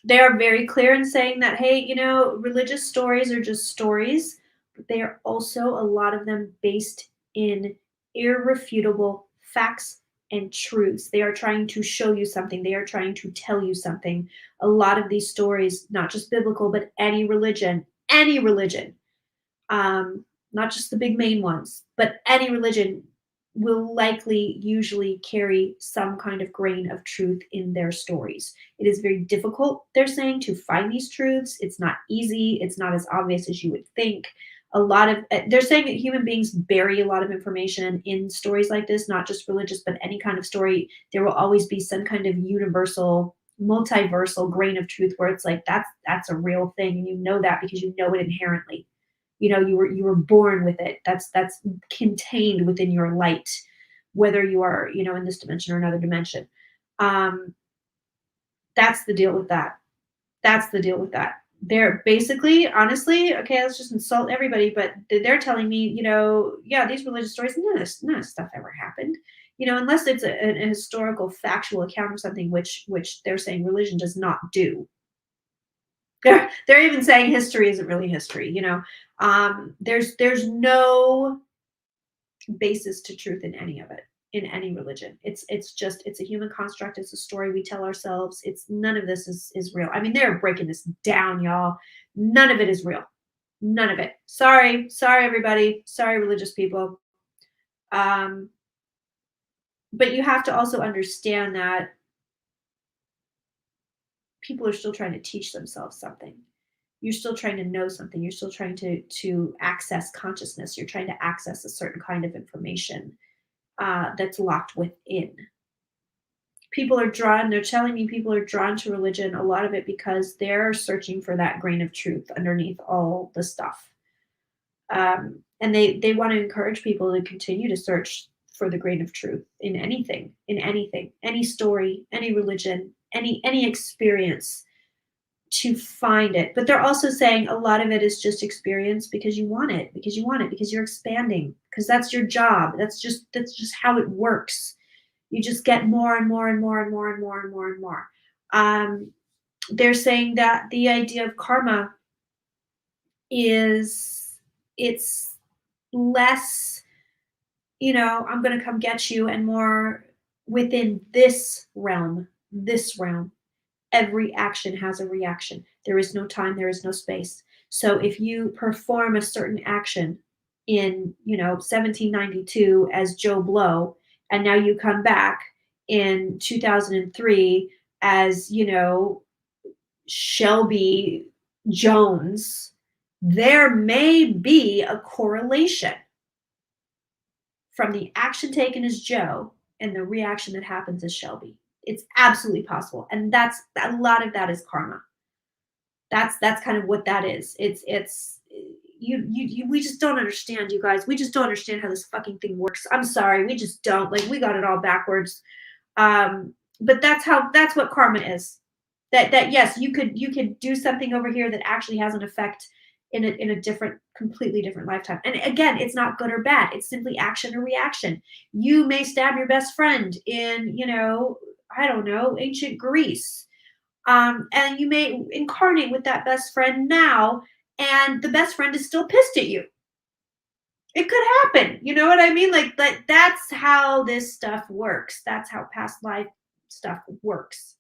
S1: They are very clear in saying that, hey, religious stories are just stories, but they are also, a lot of them, based in irrefutable facts and truths. They are trying to show you something, they are trying to tell you something. A lot of these stories, not just biblical, but any religion, um, not just the big main ones, but any religion will likely usually carry some kind of grain of truth in their stories. It is very difficult, they're saying, to find these truths. It's not easy, it's not as obvious as you would think. A lot of they're saying that human beings bury a lot of information in stories like this, not just religious, but any kind of story. There will always be some kind of universal, multiversal grain of truth where it's like, that's a real thing, and you know that because you know it inherently. You were born with it. That's contained within your light, whether you are, in this dimension or another dimension. um that's the deal with that. That's the deal with that. They're basically, honestly, okay, let's just insult everybody, but they're telling me, yeah, these religious stories, none of stuff ever happened, unless it's a historical factual account of something, which they're saying religion does not do. They're even saying history isn't really history. There's no basis to truth in any of it, in any religion. It's a human construct. It's a story we tell ourselves. It's None of this is real. I mean, they're breaking this down, y'all. None of it is real. None of it. Sorry, everybody. Sorry, religious people. um but you have to also understand that people are still trying to teach themselves something. You're still trying to know something. You're still trying to access consciousness. You're trying to access a certain kind of information that's locked within. People are drawn, they're telling me people are drawn to religion, a lot of it because they're searching for that grain of truth underneath all the stuff. And they want to encourage people to continue to search for the grain of truth in anything, any story, any religion, any experience, to find it. But they're also saying a lot of it is just experience because you want it, because you want it, because you're expanding, because that's your job. That's just how it works. You just get more and more and more and more and more and more and more. Um, they're saying that the idea of karma is, it's less, I'm going to come get you, and more within this realm. Every action has a reaction. There is no time, there is no space. So if you perform a certain action in, 1792 as Joe Blow, and now you come back in 2003 as, Shelby Jones, there may be a correlation from the action taken as Joe and the reaction that happens as Shelby. It's absolutely possible. And that's a lot of that is karma. That's kind of what that is. It's you we just don't understand, you guys. We just don't understand how this fucking thing works. I'm sorry, we just don't. Like, we got it all backwards. But that's what karma is. That yes, you could do something over here that actually has an effect in a different, completely different lifetime. And again, it's not good or bad. It's simply action or reaction. You may stab your best friend in, I don't know, ancient Greece. And you may incarnate with that best friend now, and the best friend is still pissed at you. It could happen. You know what I mean? Like that's how this stuff works. That's how past life stuff works.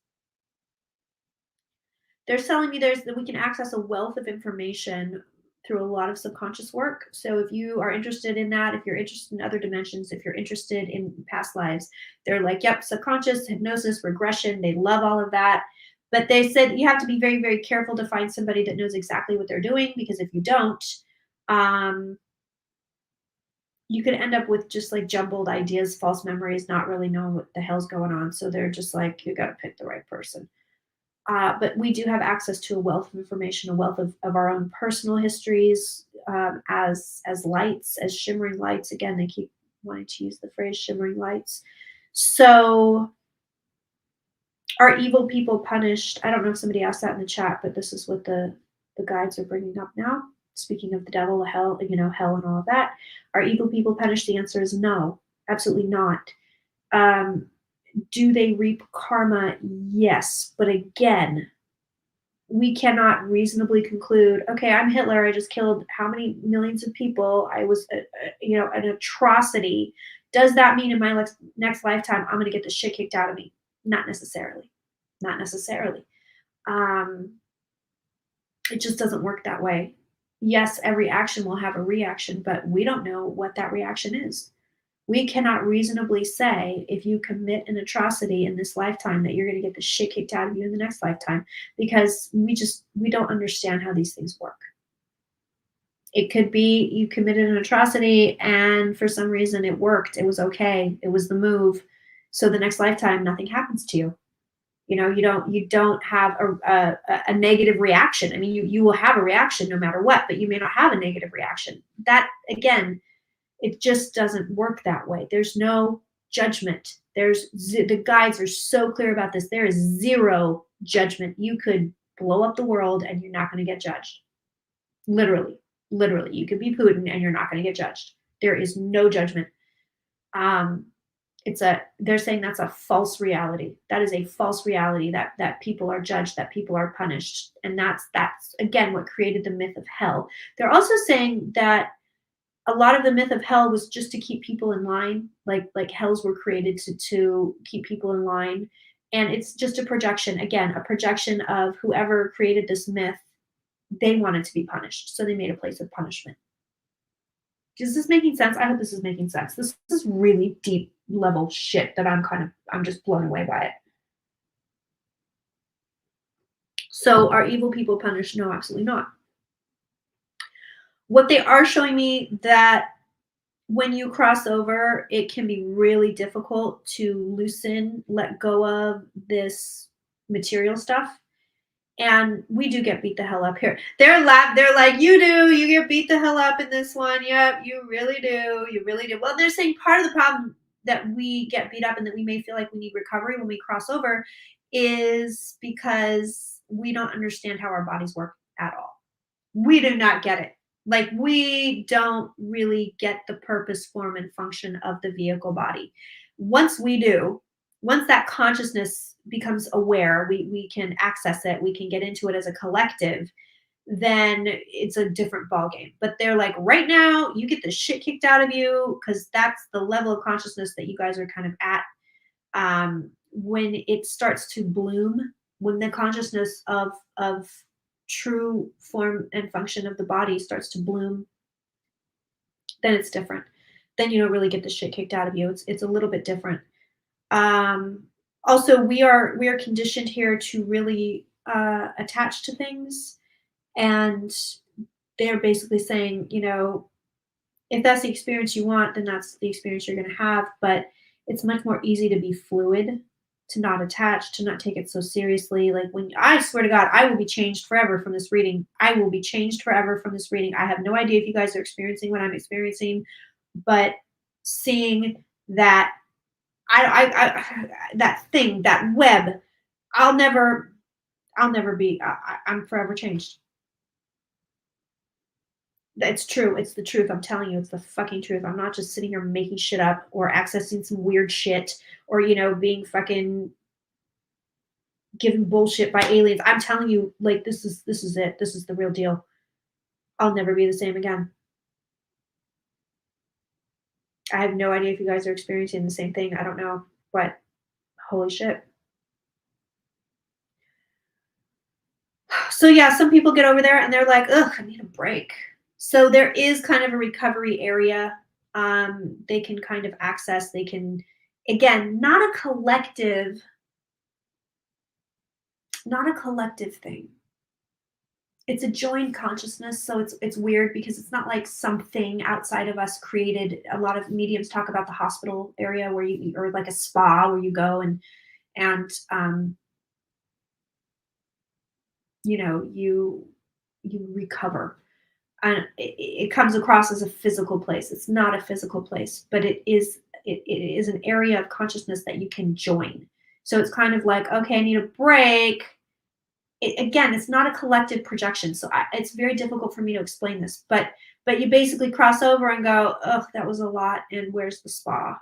S1: They're telling me that we can access a wealth of information through a lot of subconscious work. So if you are interested in that, if you're interested in other dimensions, if you're interested in past lives, they're like, yep, subconscious, hypnosis, regression, they love all of that. But they said you have to be very, very careful to find somebody that knows exactly what they're doing, because if you don't, you could end up with just like jumbled ideas, false memories, not really knowing what the hell's going on. So they're just like, you got to pick the right person. But we do have access to a wealth of information, a wealth of our own personal histories, as lights, as shimmering lights. Again, they keep wanting to use the phrase shimmering lights. So are evil people punished? I don't know if somebody asked that in the chat, but this is what the guides are bringing up now. Speaking of the devil, hell, hell and all of that. Are evil people punished? The answer is no, absolutely not. Do they reap karma? Yes. But again, we cannot reasonably conclude, okay, I'm Hitler, I just killed how many millions of people, I was, an atrocity. Does that mean in my next lifetime, I'm going to get the shit kicked out of me? Not necessarily. Not necessarily. It just doesn't work that way. Yes, every action will have a reaction, but we don't know what that reaction is. We cannot reasonably say if you commit an atrocity in this lifetime that you're going to get the shit kicked out of you in the next lifetime, because we don't understand how these things work. It could be you committed an atrocity and for some reason it worked. It was okay. It was the move. So the next lifetime, nothing happens to you. You don't have a negative reaction. I mean, you will have a reaction no matter what, but you may not have a negative reaction. That, again, it just doesn't work that way. There's no judgment. The guides are so clear about this. There is zero judgment. You could blow up the world and you're not going to get judged. Literally, you could be Putin and you're not going to get judged. There is no judgment. They're saying that's a false reality. That is a false reality, that people are judged, that people are punished. And that's again what created the myth of hell. They're also saying that a lot of the myth of hell was just to keep people in line, like hells were created to keep people in line. And it's just a projection, again, a projection of whoever created this myth. They wanted to be punished, so they made a place of punishment. Is this making sense? I hope this is making sense. This is really deep level shit that I'm just blown away by it. So are evil people punished? No, absolutely not. What they are showing me that when you cross over, it can be really difficult to loosen, let go of this material stuff. And we do get beat the hell up here. They're like, you do, you get beat the hell up in this one. Yep, you really do. You really do. Well, they're saying part of the problem that we get beat up and that we may feel like we need recovery when we cross over is because we don't understand how our bodies work at all. We do not get it. Like, we don't really get the purpose, form, and function of the vehicle body. Once we do, once that consciousness becomes aware, we can access it, we can get into it as a collective, then it's a different ballgame. But they're like, right now, you get the shit kicked out of you because that's the level of consciousness that you guys are kind of at. When it starts to bloom, when the consciousness of true form and function of the body starts to bloom, then it's different. Then you don't really get the shit kicked out of you. It's a little bit different. Um, Also, we are conditioned here to really attach to things, and they're basically saying, if that's the experience you want, then that's the experience you're going to have. But it's much more easy to be fluid, to not attach, to not take it so seriously. Like, when I swear to God, I will be changed forever from this reading. I will be changed forever from this reading. I have no idea if you guys are experiencing what I'm experiencing, but seeing that that thing, that web, I'll never, I'll never be. I'm forever changed. It's true. It's the truth. I'm telling you, it's the fucking truth. I'm not just sitting here making shit up or accessing some weird shit or, being fucking given bullshit by aliens. I'm telling you, like, this is it. This is the real deal. I'll never be the same again. I have no idea if you guys are experiencing the same thing. I don't know, but holy shit. So yeah, some people get over there and they're like, ugh, I need a break. So there is kind of a recovery area. They can kind of access, they can, again, not a collective thing. It's a joined consciousness, so it's weird because it's not like something outside of us created. A lot of mediums talk about the hospital area where you, or like a spa where you go and you recover. And it comes across as a physical place. It's not a physical place, but it is an area of consciousness that you can join. So it's kind of like, okay, I need a break. Again, it's not a collective projection, so it's very difficult for me to explain this. But you basically cross over and go, oh, that was a lot, and where's the spa?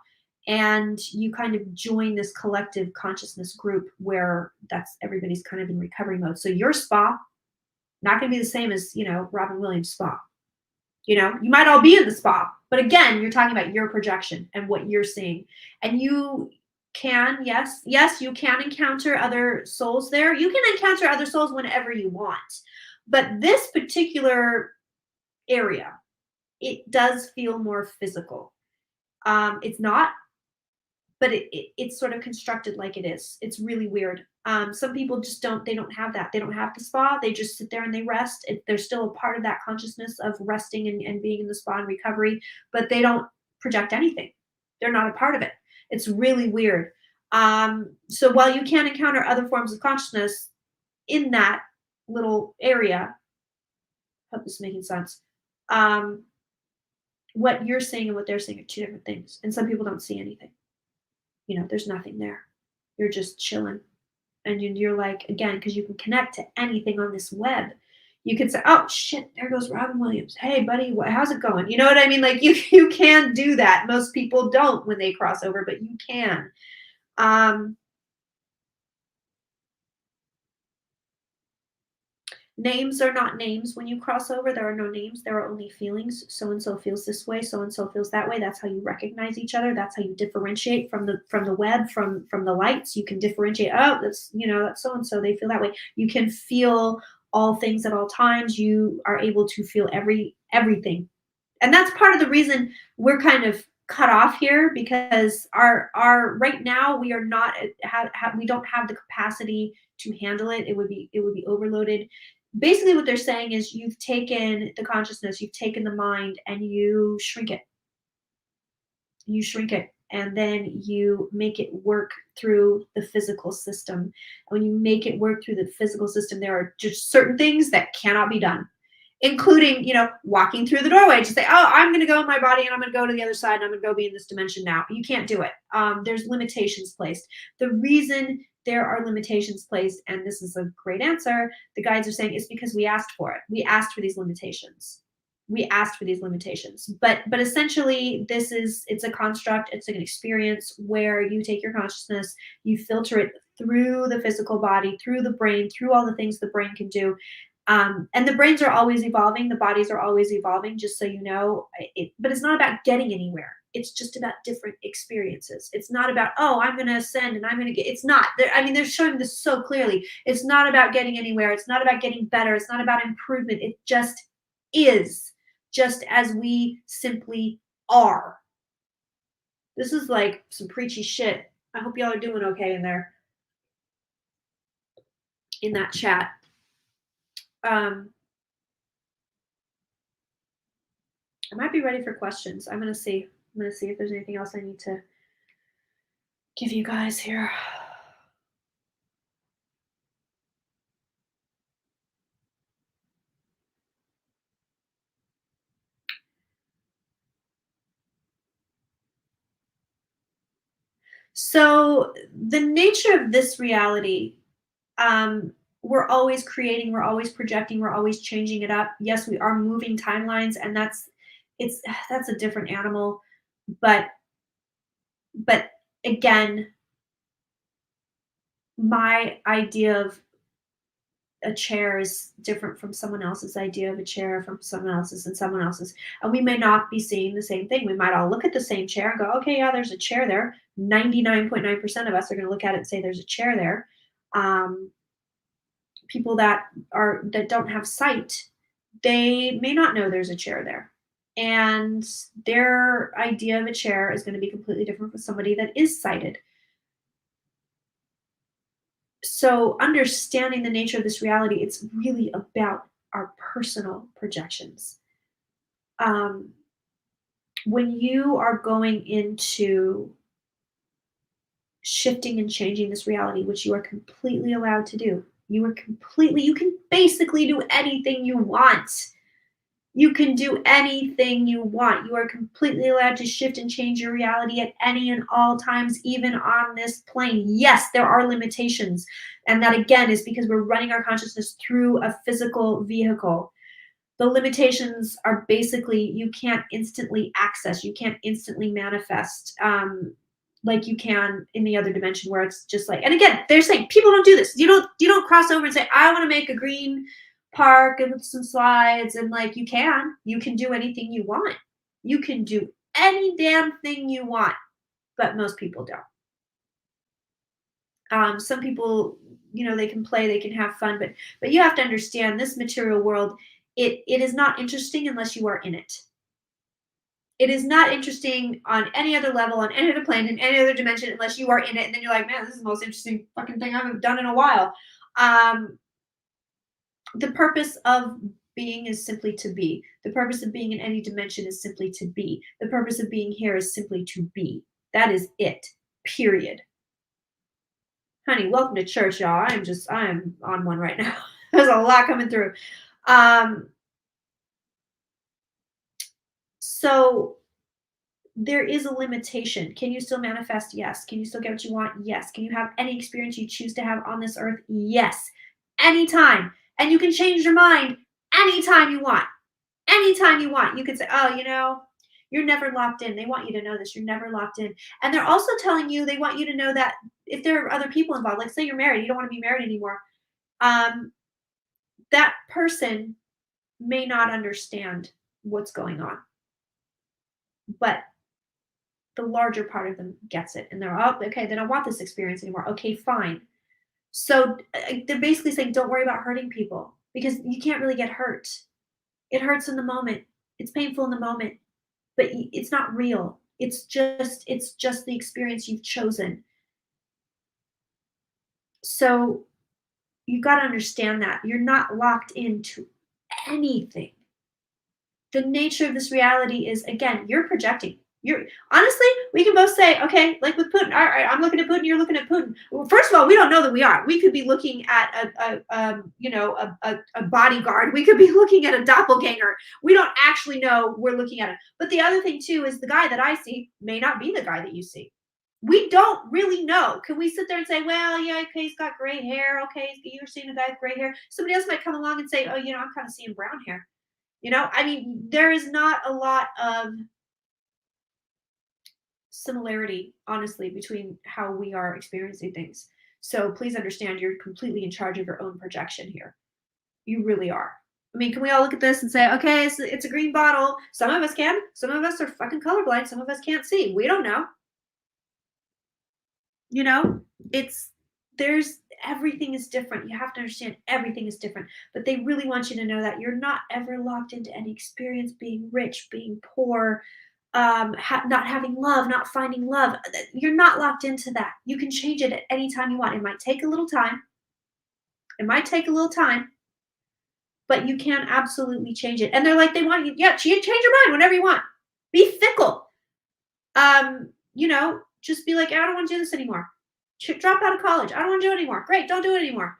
S1: And you kind of join this collective consciousness group where that's everybody's kind of in recovery mode. So your spa not going to be the same as Robin Williams' spa. You might all be in the spa, but again, you're talking about your projection and what you're seeing, and you can, yes, you can encounter other souls there. You can encounter other souls whenever you want, but this particular area, it does feel more physical. It's not, but it's sort of constructed like it is. It's really weird. Some people just they don't have that. They don't have the spa. They just sit there and they rest. They're still a part of that consciousness of resting and being in the spa and recovery, but they don't project anything. They're not a part of it. It's really weird. So while you can encounter other forms of consciousness in that little area, I hope this is making sense. What you're seeing and what they're seeing are two different things. And some people don't see anything. There's nothing there. You're just chilling. And you're like, again, because you can connect to anything on this web. You can say, oh shit, there goes Robin Williams. Hey buddy, how's it going? You know what I mean? Like, you can do that. Most people don't when they cross over, but you can. Names are not names when you cross over. There are no names. There are only feelings. So-and-so feels this way. So-and-so feels that way. That's how you recognize each other. That's how you differentiate from the web, from the lights. You can differentiate, oh, that's so-and-so. They feel that way. You can feel all things at all times. You are able to feel everything. And that's part of the reason we're kind of cut off here because our right now we are not we don't have the capacity to handle it. It would be overloaded. Basically, what they're saying is you've taken the consciousness, you've taken the mind, and you shrink it and then you make it work through the physical system. And when you make it work through the physical system, there are just certain things that cannot be done, including, walking through the doorway. Just say, oh, I'm going to go in my body and I'm going to go to the other side and I'm going to go be in this dimension now. You can't do it. There's limitations placed. The reason there are limitations placed, and this is a great answer, the guides are saying, is because we asked for it. We asked for these limitations. But essentially it's a construct, it's an experience where you take your consciousness, you filter it through the physical body, through the brain, through all the things the brain can do. And the brains are always evolving, the bodies are always evolving, just so you know. But it's not about getting anywhere. It's just about different experiences. It's not about, oh, I'm going to ascend and I'm going to get. It's not. They're showing this so clearly. It's not about getting anywhere. It's not about getting better. It's not about improvement. It just is, just as we simply are. This is like some preachy shit. I hope y'all are doing okay in there, in that chat. I might be ready for questions. I'm gonna see. If there's anything else I need to give you guys here. So the nature of this reality, we're always creating, we're always projecting, we're always changing it up. Yes, we are moving timelines, and that's a different animal. But but again, my idea of a chair is different from someone else's idea of a chair, from someone else's and someone else's. And we may not be seeing the same thing. We might all look at the same chair and go, okay, yeah, there's a chair there. 99.9% of us are going to look at it and say there's a chair there. People that don't have sight, they may not know there's a chair there. And their idea of a chair is going to be completely different from somebody that is sighted. So understanding the nature of this reality, it's really about our personal projections. Um, when you are going into shifting and changing this reality, which you are completely allowed to do, you can basically do anything you want. You can do anything you want. You are completely allowed to shift and change your reality at any and all times, even on this plane. Yes, there are limitations. And that, again, is because we're running our consciousness through a physical vehicle. The limitations are basically you can't instantly access, you can't instantly manifest, like you can in the other dimension, where it's just like, and again, they're saying people don't do this. You don't cross over and say, I want to make a green park and with some slides, and like you can do anything you want. You can do any damn thing you want, but most people don't. Some people, they can play, they can have fun, but you have to understand this material world. It is not interesting unless you are in it. It is not interesting on any other level, on any other plane, in any other dimension, unless you are in it. And then you're like, man, this is the most interesting fucking thing I've done in a while. The purpose of being is simply to be. The purpose of being in any dimension is simply to be. The purpose of being here is simply to be. That is it. Period. Honey, welcome to church, y'all. I am on one right now. There's a lot coming through. So there is a limitation. Can you still manifest? Yes. Can you still get what you want? Yes. Can you have any experience you choose to have on this earth? Yes. Anytime. And you can change your mind anytime you want. Anytime you want. You can say, oh, you're never locked in. They want you to know this. You're never locked in. And they're also telling you, they want you to know that if there are other people involved, like say you're married, you don't want to be married anymore. That person may not understand what's going on, but the larger part of them gets it. And they're, oh, okay, they don't want this experience anymore. Okay, fine. So they're basically saying, don't worry about hurting people, because you can't really get hurt. It hurts in the moment. It's painful in the moment, but it's not real. It's just the experience you've chosen. So you got to understand that you're not locked into anything. The nature of this reality is, again, you're projecting. You're honestly, we can both say, okay, like with Putin, all right, I'm looking at Putin, you're looking at Putin. Well, first of all, we don't know that we are. We could be looking at a bodyguard. We could be looking at a doppelganger. We don't actually know we're looking at it. But the other thing too is the guy that I see may not be the guy that you see. We don't really know. Can we sit there and say, well, yeah, okay, he's got gray hair. Okay, you're seeing a guy with gray hair. Somebody else might come along and say, oh, I'm kind of seeing brown hair. I mean, there is not a lot of similarity, honestly, between how we are experiencing things. So please understand you're completely in charge of your own projection here. You really are. I mean, can we all look at this and say, okay, it's a green bottle. Some of us can. Some of us are fucking colorblind. Some of us can't see. We don't know. It's everything is different. You have to understand everything is different. But they really want you to know that you're not ever locked into any experience, being rich, being poor, not having love, not finding love. You're not locked into that. You can change it at any time you want. It might take a little time. But you can absolutely change it. And they're like, they want you, yeah, change your mind whenever you want. Be fickle. Just be like, I don't want to do this anymore. Drop out of college. I don't want to do it anymore. Great, don't do it anymore.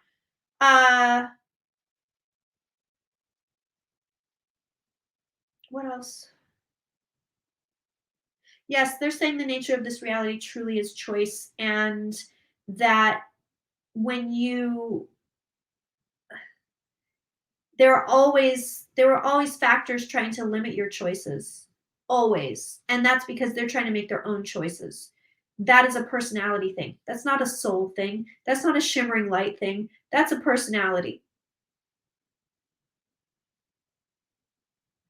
S1: What else? Yes, they're saying the nature of this reality truly is choice, and that when there are always factors trying to limit your choices. Always. And that's because they're trying to make their own choices. That is a personality thing. That's not a soul thing. That's not a shimmering light thing. That's a personality.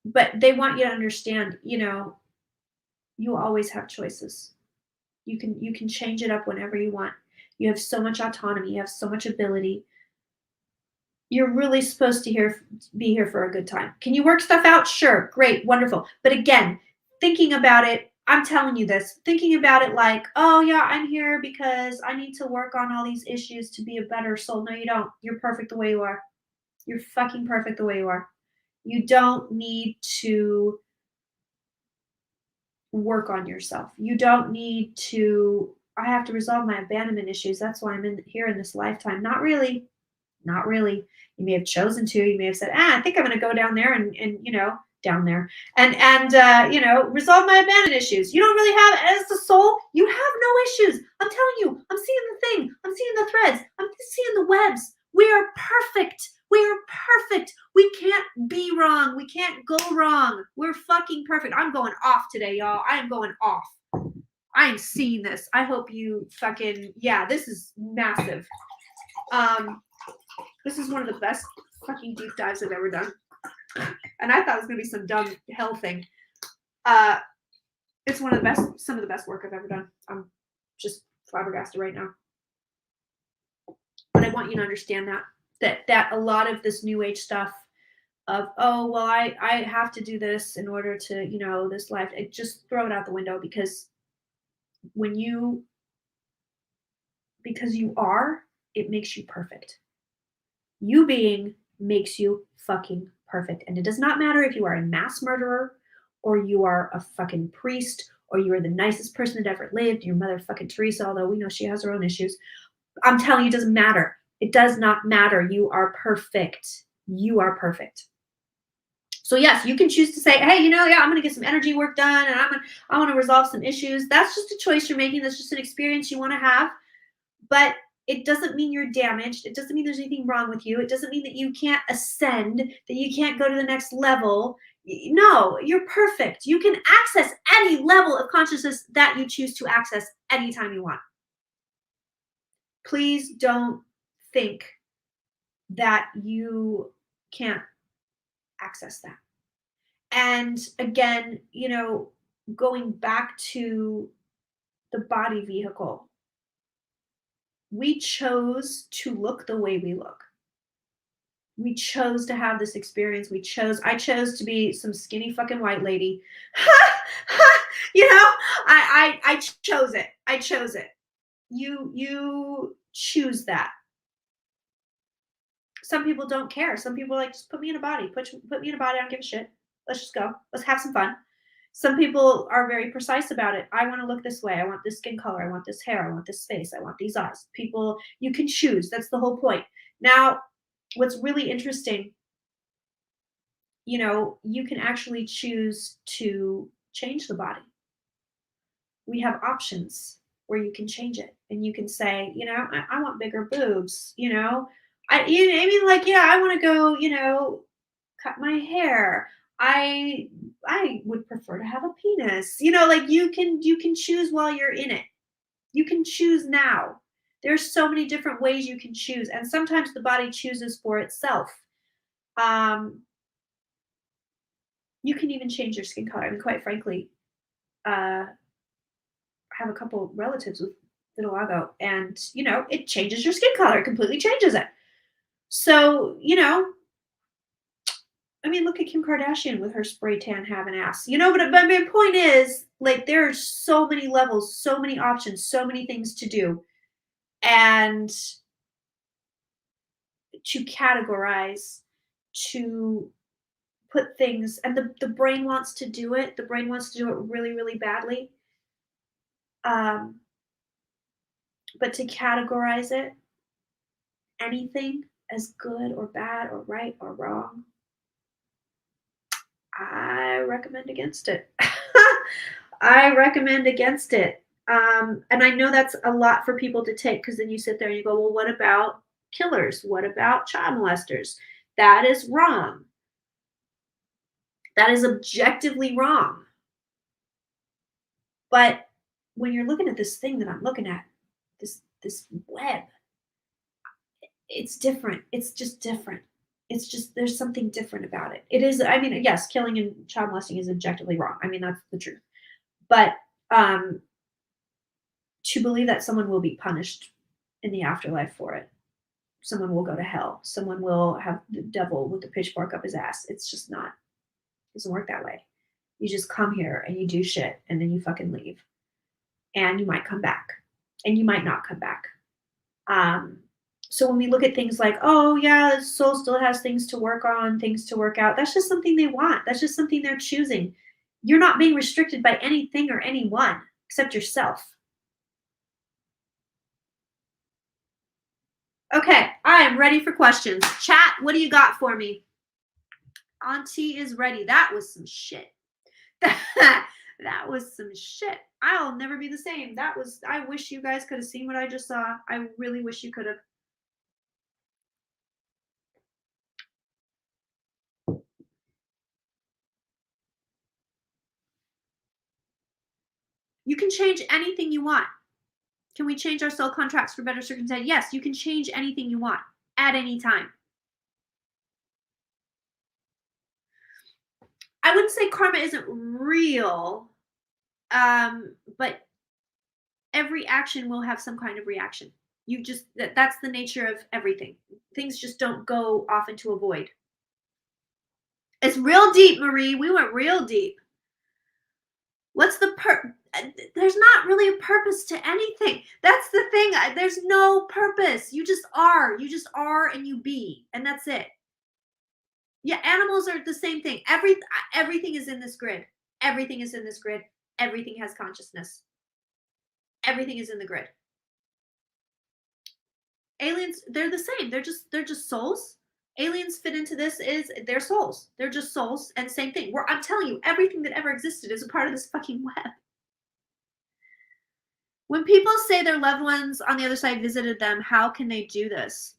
S1: But they want you to understand, you always have choices. You can change it up whenever you want. You have so much autonomy. You have so much ability. You're really supposed to be here for a good time. Can you work stuff out? Sure. Great. Wonderful. But again, thinking about it, I'm telling you this, thinking about it like, oh yeah, I'm here because I need to work on all these issues to be a better soul. No, you don't. You're perfect the way you are. You're fucking perfect the way you are. You don't need to work on yourself. You don't need to, I have to resolve my abandonment issues. That's why I'm here in this lifetime. Not really. Not really. You may have chosen to. You may have said, I think I'm going to go down there and down there and resolve my abandonment issues. You don't really have, as a soul, you have no issues. I'm telling you, I'm seeing the thing. I'm seeing the threads. I'm seeing the webs. We are perfect. We are perfect. We can't be wrong. We can't go wrong. We're fucking perfect. I'm going off today, y'all. I am going off. I am seeing this. I hope you fucking, this is massive. This is one of the best fucking deep dives I've ever done. And I thought it was going to be some dumb hell thing. It's some of the best work I've ever done. I'm just flabbergasted right now. But I want you to understand that a lot of this new age stuff of, oh, well, I have to do this in order to, this life, just throw it out the window because because you are, it makes you perfect. You being makes you fucking perfect. And it does not matter if you are a mass murderer or you are a fucking priest or you are the nicest person that ever lived, your mother fucking Teresa, although we know she has her own issues. I'm telling you, it doesn't matter. It does not matter. You are perfect. You are perfect. So yes, you can choose to say, hey, I'm going to get some energy work done and I want to resolve some issues. That's just a choice you're making. That's just an experience you want to have. But it doesn't mean you're damaged. It doesn't mean there's anything wrong with you. It doesn't mean that you can't ascend, that you can't go to the next level. No, you're perfect. You can access any level of consciousness that you choose to access anytime you want. Please don't think that you can't access that. And again, going back to the body vehicle, we chose to look the way we look. We chose to have this experience. I chose to be some skinny fucking white lady. You know, I chose it. I chose it. You choose that. Some people don't care. Some people are like, just put me in a body. Put me in a body. I don't give a shit. Let's just go. Let's have some fun. Some people are very precise about it. I want to look this way. I want this skin color. I want this hair. I want this face. I want these eyes. People, you can choose. That's the whole point. Now, what's really interesting, you can actually choose to change the body. We have options where you can change it, and you can say, I want bigger boobs. I mean, like, yeah, I want to go, cut my hair. I would prefer to have a penis. Like, you can choose while you're in it. You can choose now. There's so many different ways you can choose, and sometimes the body chooses for itself. Um, you can even change your skin color. I mean, quite frankly, I have a couple relatives with vitiligo, and it changes your skin color. It completely changes it. So, I mean, look at Kim Kardashian with her spray tan having ass. But my point is, like, there are so many levels, so many options, so many things to do. And to categorize, to put things, and the brain wants to do it. The brain wants to do it really, really badly. Um, but to categorize it, anything as good or bad or right or wrong, I recommend against it. I recommend against it. And I know that's a lot for people to take, because then you sit there and you go, well, what about killers? What about child molesters? That is wrong. That is objectively wrong. But when you're looking at this thing that I'm looking at, this web, it's different. It's just different. It's just, there's something different about it. It is, I mean, yes, killing and child molesting is objectively wrong. I mean, that's the truth. But to believe that someone will be punished in the afterlife for it, someone will go to hell, someone will have the devil with the pitchfork up his ass, it's just not, it doesn't work that way. You just come here and you do shit, and then you fucking leave, and you might come back, and you might not come back. So when we look at things like, oh yeah, the soul still has things to work on, things to work out, that's just something they want. That's just something they're choosing. You're not being restricted by anything or anyone except yourself. Okay, I am ready for questions. Chat, what do you got for me? Auntie is ready. That was some shit. That was some shit. I'll never be the same. I wish you guys could have seen what I just saw. I really wish you could have. You can change anything you want. Can we change our soul contracts for better circumstance? Yes, you can change anything you want at any time. I wouldn't say karma isn't real, but every action will have some kind of reaction. That's the nature of everything. Things just don't go off into a void. It's real deep, Marie. We went real deep. What's the there's not really a purpose to anything. That's the thing. There's no purpose. You just are. You just are, and you be, and that's it. Yeah, animals are the same thing. Everything is in this grid. Everything is in this grid. Everything has consciousness. Everything is in the grid. Aliens, they're the same. They're just souls. Aliens fit into this, is they're souls. They're just souls, and same thing. I'm telling you, everything that ever existed is a part of this fucking web. When people say their loved ones on the other side visited them, how can they do this?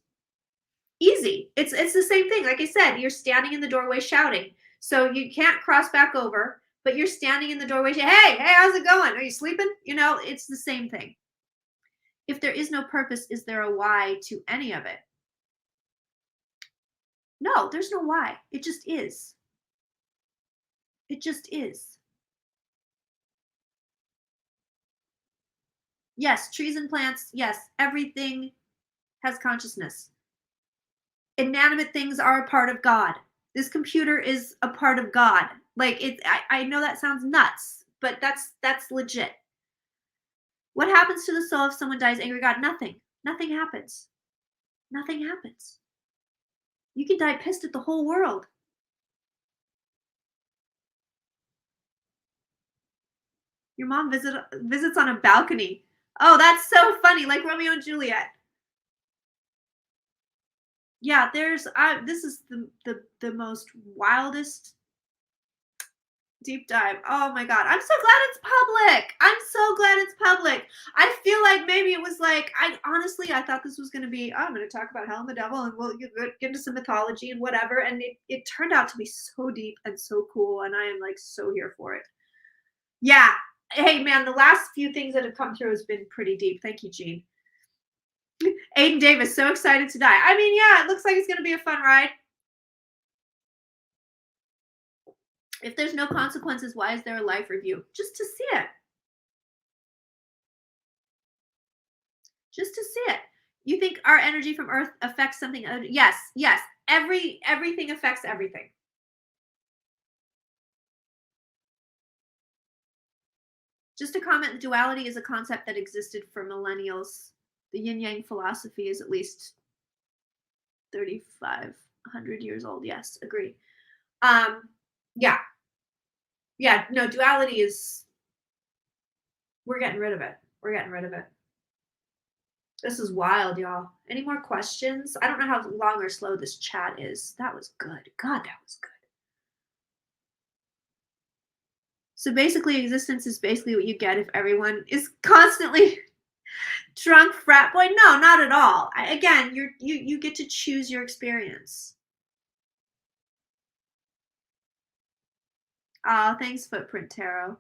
S1: Easy. It's the same thing. Like I said, you're standing in the doorway shouting. So you can't cross back over, but you're standing in the doorway. Hey, how's it going? Are you sleeping? It's the same thing. If there is no purpose, is there a why to any of it? No, there's no why. It just is. It just is. Yes, trees and plants. Yes, everything has consciousness. Inanimate things are a part of God. This computer is a part of God. Like, I know that sounds nuts, but that's legit. What happens to the soul if someone dies angry God? Nothing. Nothing happens. Nothing happens. You can die pissed at the whole world. Your mom visits on a balcony. Oh, that's so funny, like Romeo and Juliet. Yeah, this is the most wildest deep dive. Oh my god. I'm so glad it's public. I'm so glad it's public. I feel like maybe it was like I thought this was gonna be, oh, I'm gonna talk about hell and the devil and we'll get into some mythology and whatever. And it turned out to be so deep and so cool, and I am like so here for it. Yeah. Hey man, the last few things that have come through has been pretty deep. Thank you, Jean. Aiden Davis, so excited to die. I mean, yeah, it looks like it's gonna be a fun ride. If there's no consequences, why is there a life review? Just to see it. Just to see it. You think our energy from Earth affects something other? Yes, yes. Everything affects everything. Just to comment, duality is a concept that existed for millennials. The yin yang philosophy is at least 3,500 years old. Yes, agree. Yeah. Yeah, no, duality is, we're getting rid of it. We're getting rid of it. This is wild, y'all. Any more questions? I don't know how long or slow this chat is. That was good. God, that was good. So basically, existence is basically what you get if everyone is constantly drunk frat boy. No, not at all. Again, you get to choose your experience. Oh, thanks, Footprint Tarot.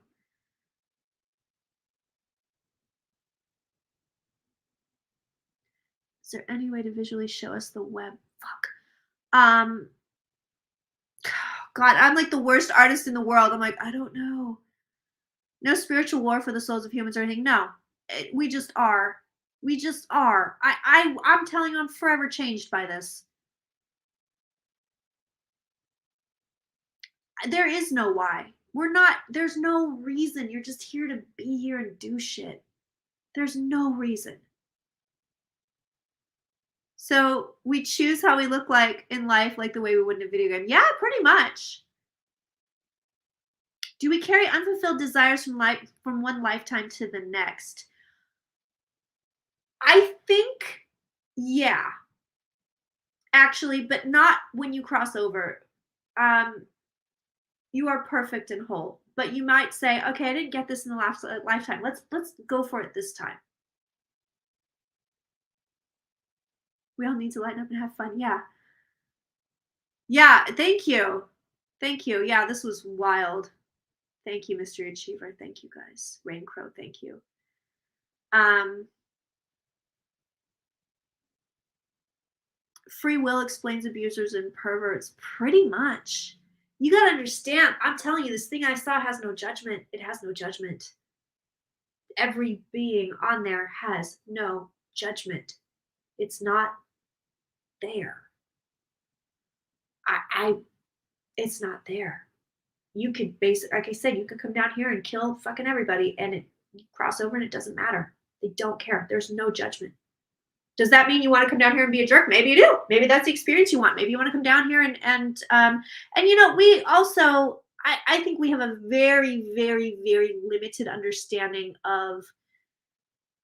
S1: Is there any way to visually show us the web? Fuck. God, I'm like the worst artist in the world. I'm like, I don't know. No spiritual war for the souls of humans or anything. No, we just are. We just are. I'm telling you, I'm forever changed by this. There is no why. We're not, there's no reason. You're just here to be here and do shit. There's no reason. So we choose how we look like in life, like the way we would in a video game. Yeah, pretty much. Do we carry unfulfilled desires from one lifetime to the next? I think, yeah, actually, but not when you cross over. You are perfect and whole, but you might say, okay, I didn't get this in the last lifetime. Let's go for it this time. We all need to lighten up and have fun. Yeah. Yeah. Thank you. Thank you. Yeah, this was wild. Thank you, Mystery Achiever. Thank you, guys. Rain Crow, thank you. Free will explains abusers and perverts. Pretty much. You got to understand, I'm telling you, this thing I saw has no judgment. It has no judgment. Every being on there has no judgment. It's not there. It's not there. You could like I said, you could come down here and kill fucking everybody and you cross over and it doesn't matter. They don't care. There's no judgment. Does that mean you want to come down here and be a jerk? Maybe you do. Maybe that's the experience you want. Maybe you want to come down here and you know, we also, I think we have a very, very, very limited understanding of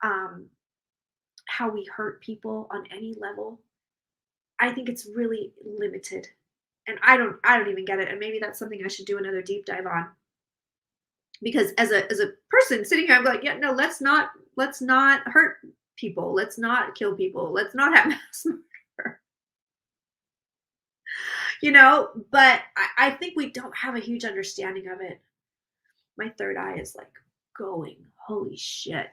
S1: how we hurt people on any level. I think it's really limited. And I don't even get it. And maybe that's something I should do another deep dive on. Because as a person sitting here, I'm like, yeah, no, let's not hurt people. Let's not kill people. Let's not have mass murder. You know, but I think we don't have a huge understanding of it. My third eye is like going, holy shit.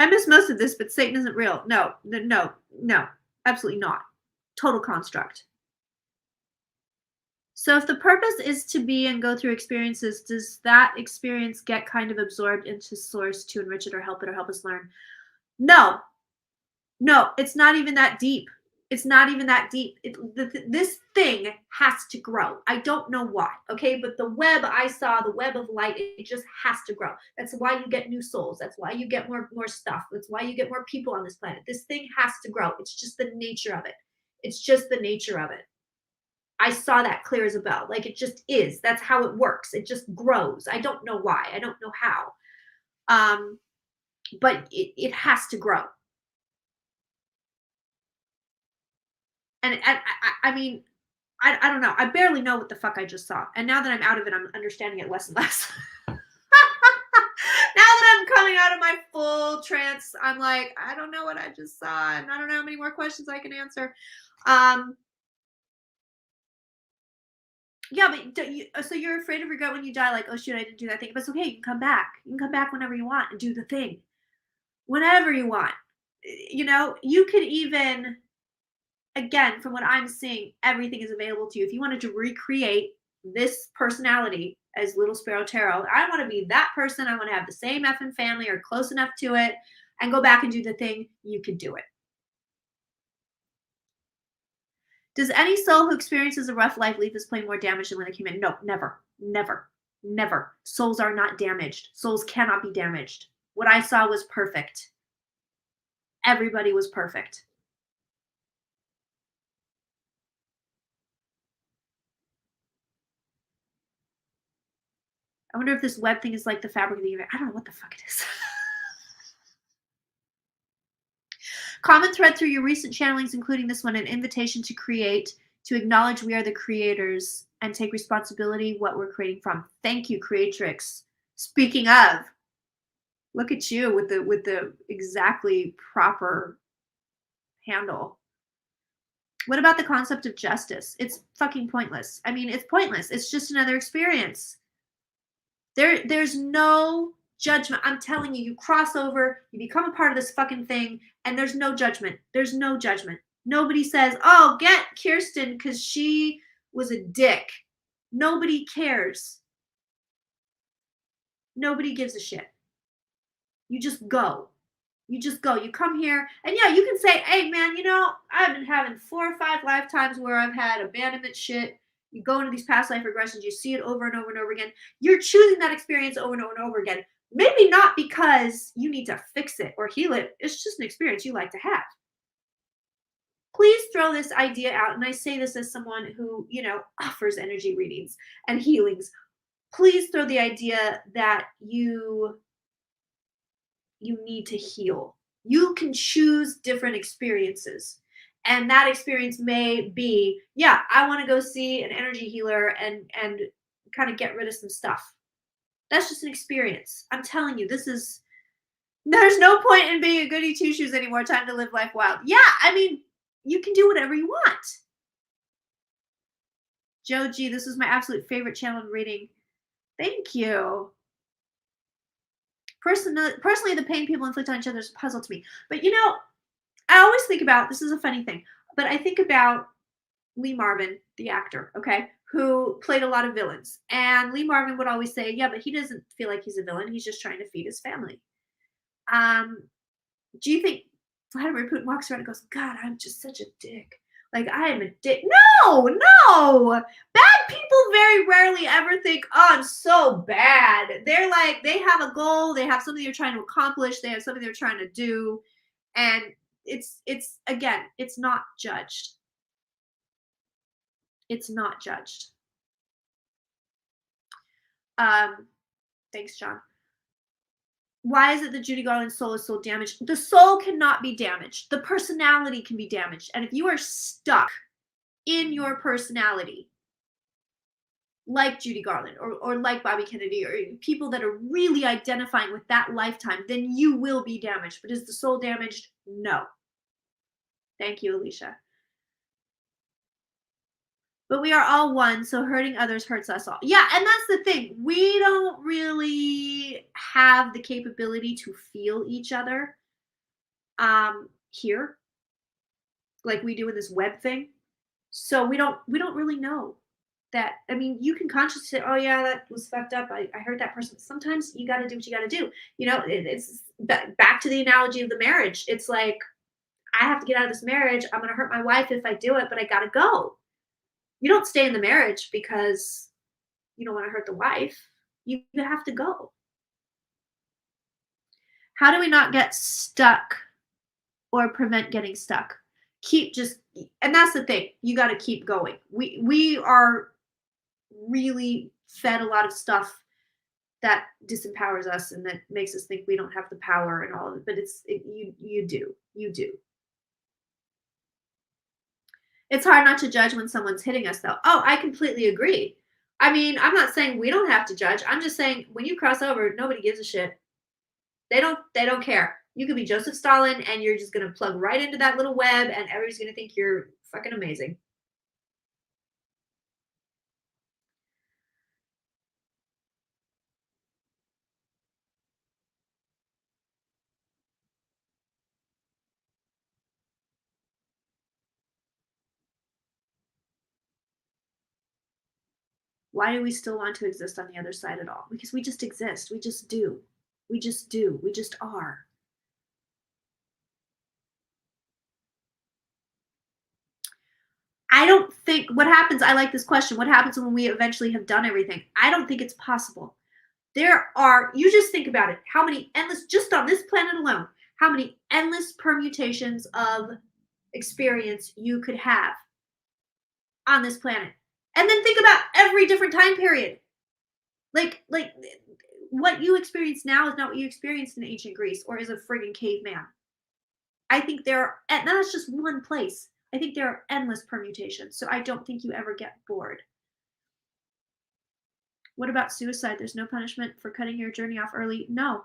S1: I missed most of this, but Satan isn't real. No, absolutely not. Total construct. So if the purpose is to be and go through experiences, does that experience get kind of absorbed into source to enrich it or help us learn? No, it's not even that deep. It's not even that deep. This thing has to grow. I don't know why, okay? But the web I saw, the web of light, it just has to grow. That's why you get new souls. That's why you get more stuff. That's why you get more people on this planet. This thing has to grow. It's just the nature of it. It's just the nature of it. I saw that clear as a bell. Like it just is. That's how it works. It just grows. I don't know why. I don't know how. But it has to grow. And I mean, I don't know. I barely know what the fuck I just saw. And now that I'm out of it, I'm understanding it less and less. Now that I'm coming out of my full trance, I'm like, I don't know what I just saw, and I don't know how many more questions I can answer. Yeah, but so you're afraid of regret when you die, like, oh shoot, I didn't do that thing. But it's okay. You can come back. You can come back whenever you want and do the thing, whenever you want. You could even, again, from what I'm seeing, everything is available to you. If you wanted to recreate this personality as Little Sparrow Tarot, I want to be that person. I want to have the same effing family or close enough to it and go back and do the thing. You could do it. Does any soul who experiences a rough life leave this plane more damaged than when they came in? No, never, never, never. Souls are not damaged. Souls cannot be damaged. What I saw was perfect. Everybody was perfect. I wonder if this web thing is like the fabric of the universe. I don't know what the fuck it is. Common thread through your recent channelings, including this one, an invitation to create, to acknowledge we are the creators and take responsibility what we're creating from. Thank you, Creatrix. Speaking of, look at you with the exactly proper handle. What about the concept of justice? It's fucking pointless. I mean, it's pointless. It's just another experience. There's no judgment. I'm telling you, you cross over, you become a part of this fucking thing, and there's no judgment. There's no judgment. Nobody says, oh, get Kirsten because she was a dick. Nobody cares. Nobody gives a shit. You just go. You just go. You come here, and yeah, you can say, hey, man, I've been having 4 or 5 lifetimes where I've had abandonment shit. You go into these past life regressions, you see it over and over and over again. You're choosing that experience over and over and over again. Maybe not because you need to fix it or heal it. It's just an experience you like to have. Please throw this idea out. And I say this as someone who, offers energy readings and healings. Please throw the idea that you need to heal. You can choose different experiences. And that experience may be, yeah, I want to go see an energy healer and kind of get rid of some stuff. That's just an experience. I'm telling you, there's no point in being a goody two shoes anymore. Time to live life wild. Yeah, I mean, you can do whatever you want. Joe G, this is my absolute favorite channel reading. Thank you. Personally, the pain people inflict on each other is a puzzle to me. But I always think about, this is a funny thing, but I think about Lee Marvin, the actor, okay, who played a lot of villains. And Lee Marvin would always say, yeah, but he doesn't feel like he's a villain. He's just trying to feed his family. Do you think Vladimir Putin walks around and goes, God, I'm just such a dick. Like, I am a dick. No. Bad people very rarely ever think, oh, I'm so bad. They're like, they have a goal. They have something they're trying to accomplish. They have something they're trying to do. And it's again, it's not judged. It's not judged. Thanks, John. Why is it that Judy Garland's soul is so damaged? The soul cannot be damaged. The personality can be damaged. And if you are stuck in your personality, like Judy Garland or like Bobby Kennedy, or people that are really identifying with that lifetime, then you will be damaged. But is the soul damaged? No. Thank you, Alicia. But we are all one, so hurting others hurts us all. Yeah, and that's the thing. We don't really have the capability to feel each other here, like we do in this web thing. So we don't really know that. I mean, you can consciously say, oh yeah, that was fucked up. I hurt that person. Sometimes you got to do what you got to do. It's back to the analogy of the marriage. It's like, I have to get out of this marriage. I'm going to hurt my wife if I do it, but I got to go. You don't stay in the marriage because you don't want to hurt the wife. You have to go. How do we not get stuck or prevent getting stuck? Keep just, and that's the thing. You got to keep going. We are really fed a lot of stuff that disempowers us and that makes us think we don't have the power and all of it. But you do. It's hard not to judge when someone's hitting us, though. Oh, I completely agree. I mean, I'm not saying we don't have to judge. I'm just saying when you cross over, nobody gives a shit. They don't care. You could be Joseph Stalin and you're just going to plug right into that little web and everybody's going to think you're fucking amazing. Why do we still want to exist on the other side at all? Because we just exist. We just do. We just do. We just are. I don't think what happens, I like this question. What happens when we eventually have done everything? I don't think it's possible. You just think about it. How many endless, just on this planet alone, how many endless permutations of experience you could have on this planet. And then think about every different time period. Like what you experience now is not what you experienced in ancient Greece or as a friggin' caveman. I think and that's just one place. I think there are endless permutations. So I don't think you ever get bored. What about suicide? There's no punishment for cutting your journey off early. No.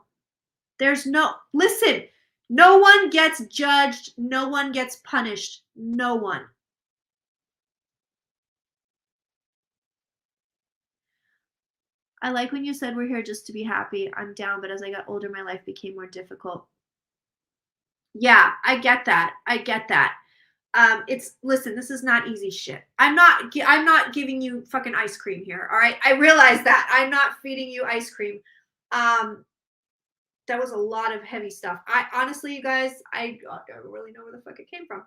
S1: Listen, no one gets judged. No one gets punished. No one. I like when you said we're here just to be happy. I'm down, but as I got older, my life became more difficult. Yeah, I get that. Listen, this is not easy shit. I'm not giving you fucking ice cream here. All right. I realize that I'm not feeding you ice cream. That was a lot of heavy stuff. I honestly, you guys, I don't really know where the fuck it came from.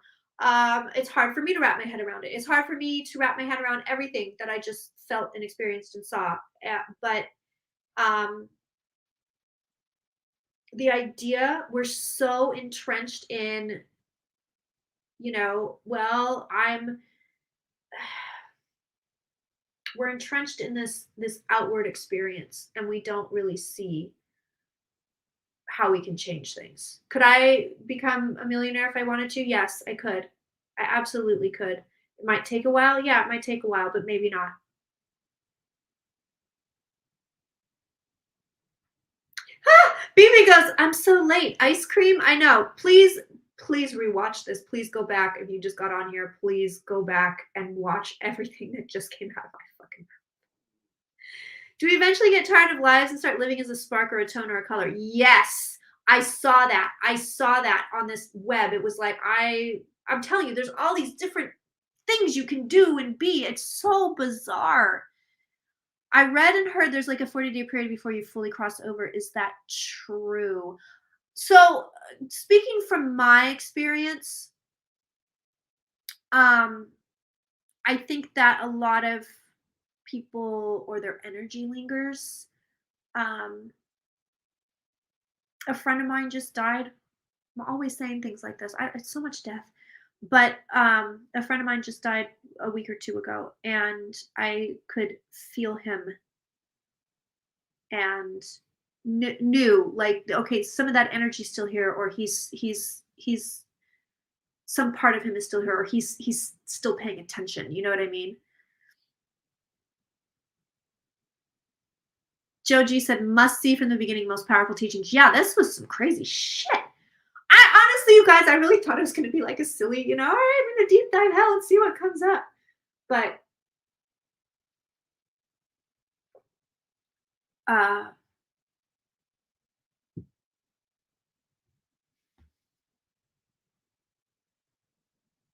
S1: It's hard for me to wrap my head around it. It's hard for me to wrap my head around everything that I just felt and experienced and saw. But the idea, we're so entrenched in, we're entrenched in this outward experience and we don't really see how we can change things. Could I become a millionaire if I wanted to? Yes, I could. I absolutely could. It might take a while. Yeah, it might take a while, but maybe not. BB goes, I'm so late. Ice cream? I know. Please rewatch this. Please go back. If you just got on here, please go back and watch everything that just came out of my fucking mouth. Do we eventually get tired of lives and start living as a spark or a tone or a color? Yes. I saw that on this web. It was like, I'm telling you, there's all these different things you can do and be. It's so bizarre. I read and heard there's like a 40-day period before you fully cross over. Is that true? So, speaking from my experience, I think that a lot of people or their energy lingers. A friend of mine just died. I'm always saying things like this. It's so much death. But a friend of mine just died a week or two ago, and I could feel him and knew like, okay, some of that energy's still here, or he's some part of him is still here, or he's still paying attention. You know what I mean? Joe G said, must see from the beginning, most powerful teachings. Yeah, this was some crazy shit. I honestly, you guys, I really thought it was going to be like a silly, all right, I'm going to deep dive hell and see what comes up. But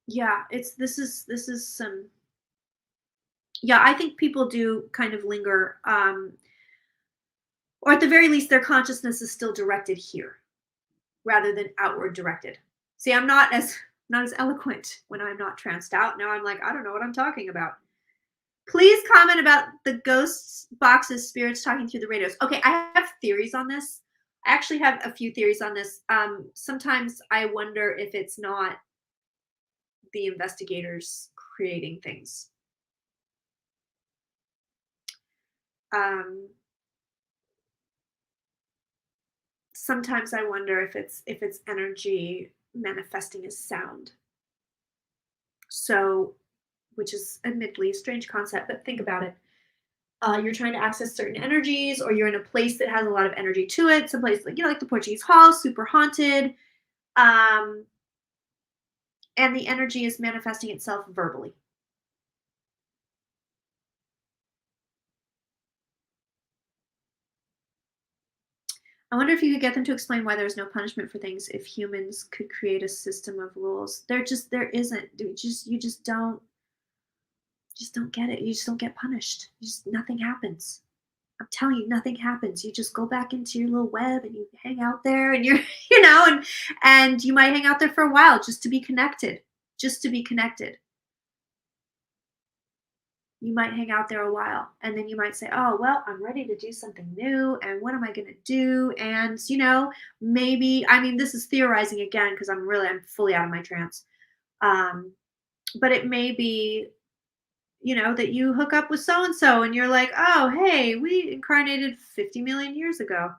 S1: yeah, this is some, yeah, I think people do kind of linger, or at the very least, their consciousness is still directed here rather than outward directed. See, I'm not as eloquent when I'm not tranced out. Now I'm like, I don't know what I'm talking about. Please comment about the ghosts, boxes, spirits talking through the radios. Okay, I have theories on this. I actually have a few theories on this. Sometimes I wonder if it's not the investigators creating things. Um, Sometimes I wonder if it's energy manifesting as sound. So, which is admittedly a strange concept, but think about it. You're trying to access certain energies, or you're in a place that has a lot of energy to it. Some place like like the Portuguese Hall, super haunted, um, and the energy is manifesting itself verbally. I wonder if you could get them to explain why there's no punishment for things if humans could create a system of rules. There isn't. You just don't get it. You just don't get punished. Nothing happens. I'm telling you, nothing happens. You just go back into your little web and you hang out there, and you're and you might hang out there for a while just to be connected. Just to be connected. You might hang out there a while, and then you might say, "Oh, well, I'm ready to do something new, and what am I going to do?" And maybe, I mean, this is theorizing again because I'm fully out of my trance. Um, but it may be, that you hook up with so and so, and you're like, "Oh, hey, we incarnated 50 million years ago.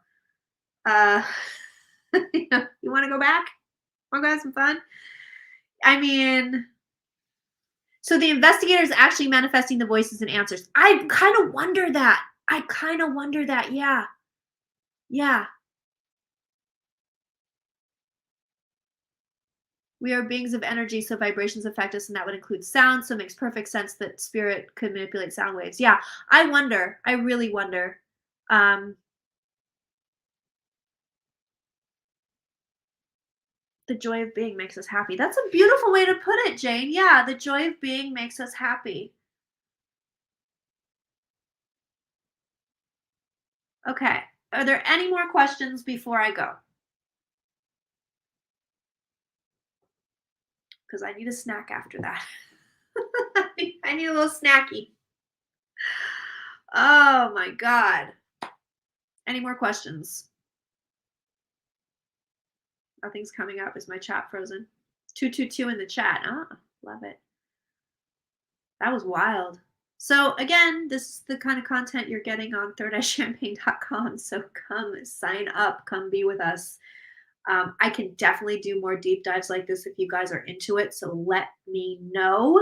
S1: Uh, you want to go back? Want to go have some fun?" I mean, so the investigator is actually manifesting the voices and answers. I kind of wonder that. I kind of wonder that. Yeah. Yeah. We are beings of energy, so vibrations affect us, and that would include sound. So it makes perfect sense that spirit could manipulate sound waves. Yeah. I wonder. I really wonder. Um, the joy of being makes us happy. That's a beautiful way to put it, Jane. Yeah. The joy of being makes us happy. Okay. Are there any more questions before I go? Because I need a snack after that. I need a little snacky. Oh my God. Any more questions? Nothing's coming up. Is my chat frozen? 222 in the chat. Ah, love it. That was wild. So again, this is the kind of content you're getting on thirdeyechampagne.com. So come sign up, come be with us. I can definitely do more deep dives like this if you guys are into it. So let me know.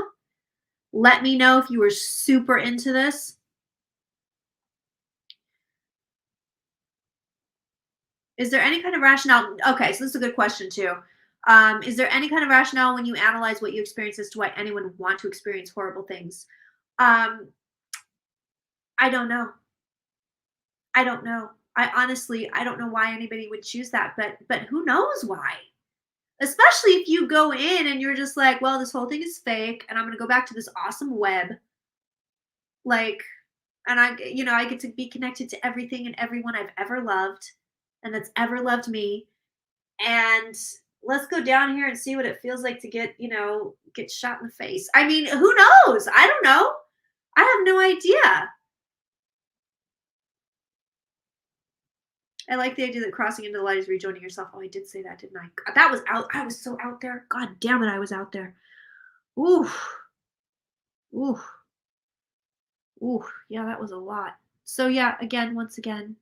S1: Let me know if you were super into this. Is there any kind of rationale? Okay, so this is a good question too. Is there any kind of rationale when you analyze what you experience as to why anyone would want to experience horrible things? Um, I don't know. I don't know. I don't know why anybody would choose that, but who knows why? Especially if you go in and you're just like, well, this whole thing is fake, and I'm gonna go back to this awesome web, like, and I get to be connected to everything and everyone I've ever loved, and that's ever loved me, and let's go down here and see what it feels like to get shot in the face. I mean, who knows? I don't know. I have no idea. I like the idea that crossing into the light is rejoining yourself. Oh, I did say that, didn't I? That was out. I was so out there. God damn it, I was out there. Ooh, ooh, ooh. Yeah, that was a lot. So yeah, once again,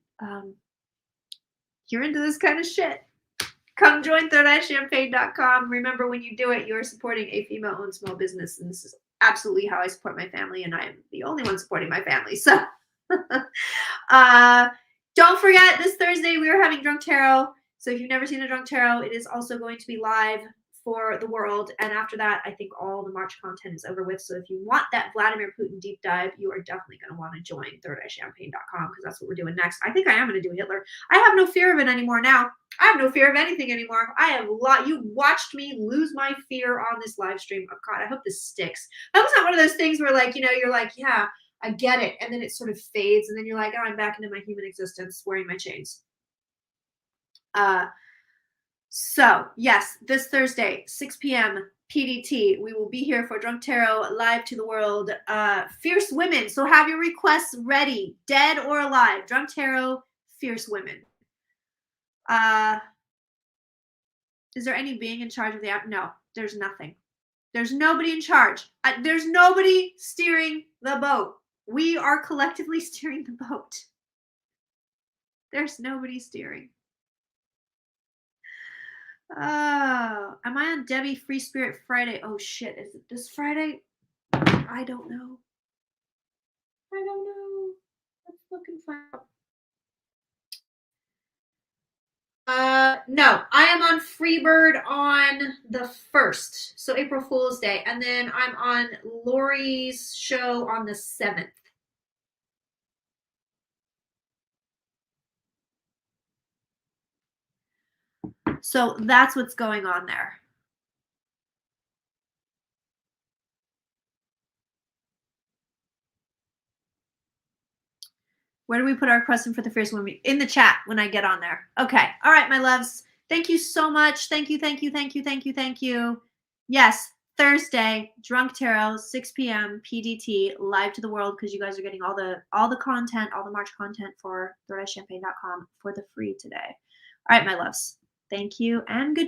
S1: you're into this kind of shit. Come join thirdeyechampagne.com. Remember, when you do it, you're supporting a female-owned small business, and this is absolutely how I support my family, and I am the only one supporting my family. So, don't forget, this Thursday we are having Drunk Tarot. So if you've never seen a Drunk Tarot, it is also going to be live for the world. And after that, I think all the March content is over with. So if you want that Vladimir Putin deep dive, you are definitely going to want to join thirdeyechampagne.com, because that's what we're doing next. I think I am going to do Hitler. I have no fear of it anymore now. I have no fear of anything anymore. You watched me lose my fear on this live stream. Oh God, I hope this sticks. I hope it's not one of those things where you're like, yeah, I get it. And then it sort of fades. And then you're like, oh, I'm back into my human existence wearing my chains. So, yes, this Thursday, 6 p.m. PDT, we will be here for Drunk Tarot live to the world. Fierce women. So have your requests ready, dead or alive. Drunk Tarot, fierce women. Is there any being in charge of the app? No, there's nothing. There's nobody in charge. There's nobody steering the boat. We are collectively steering the boat. There's nobody steering. Oh, am I on Debbie Free Spirit Friday? Oh shit, is it this Friday? I don't know. Let's look and find out. No, I am on Freebird on the 1st, so April Fool's Day, and then I'm on Lori's show on the 7th. So that's what's going on there. Where do we put our question for the fierce women? In the chat when I get on there. Okay. All right, my loves. Thank you so much. Thank you. Yes, Thursday, Drunk Tarot, 6 p.m. PDT, live to the world, because you guys are getting all the content, all the March content for thirdEyeChampagne.com for the free today. All right, my loves. Thank you and good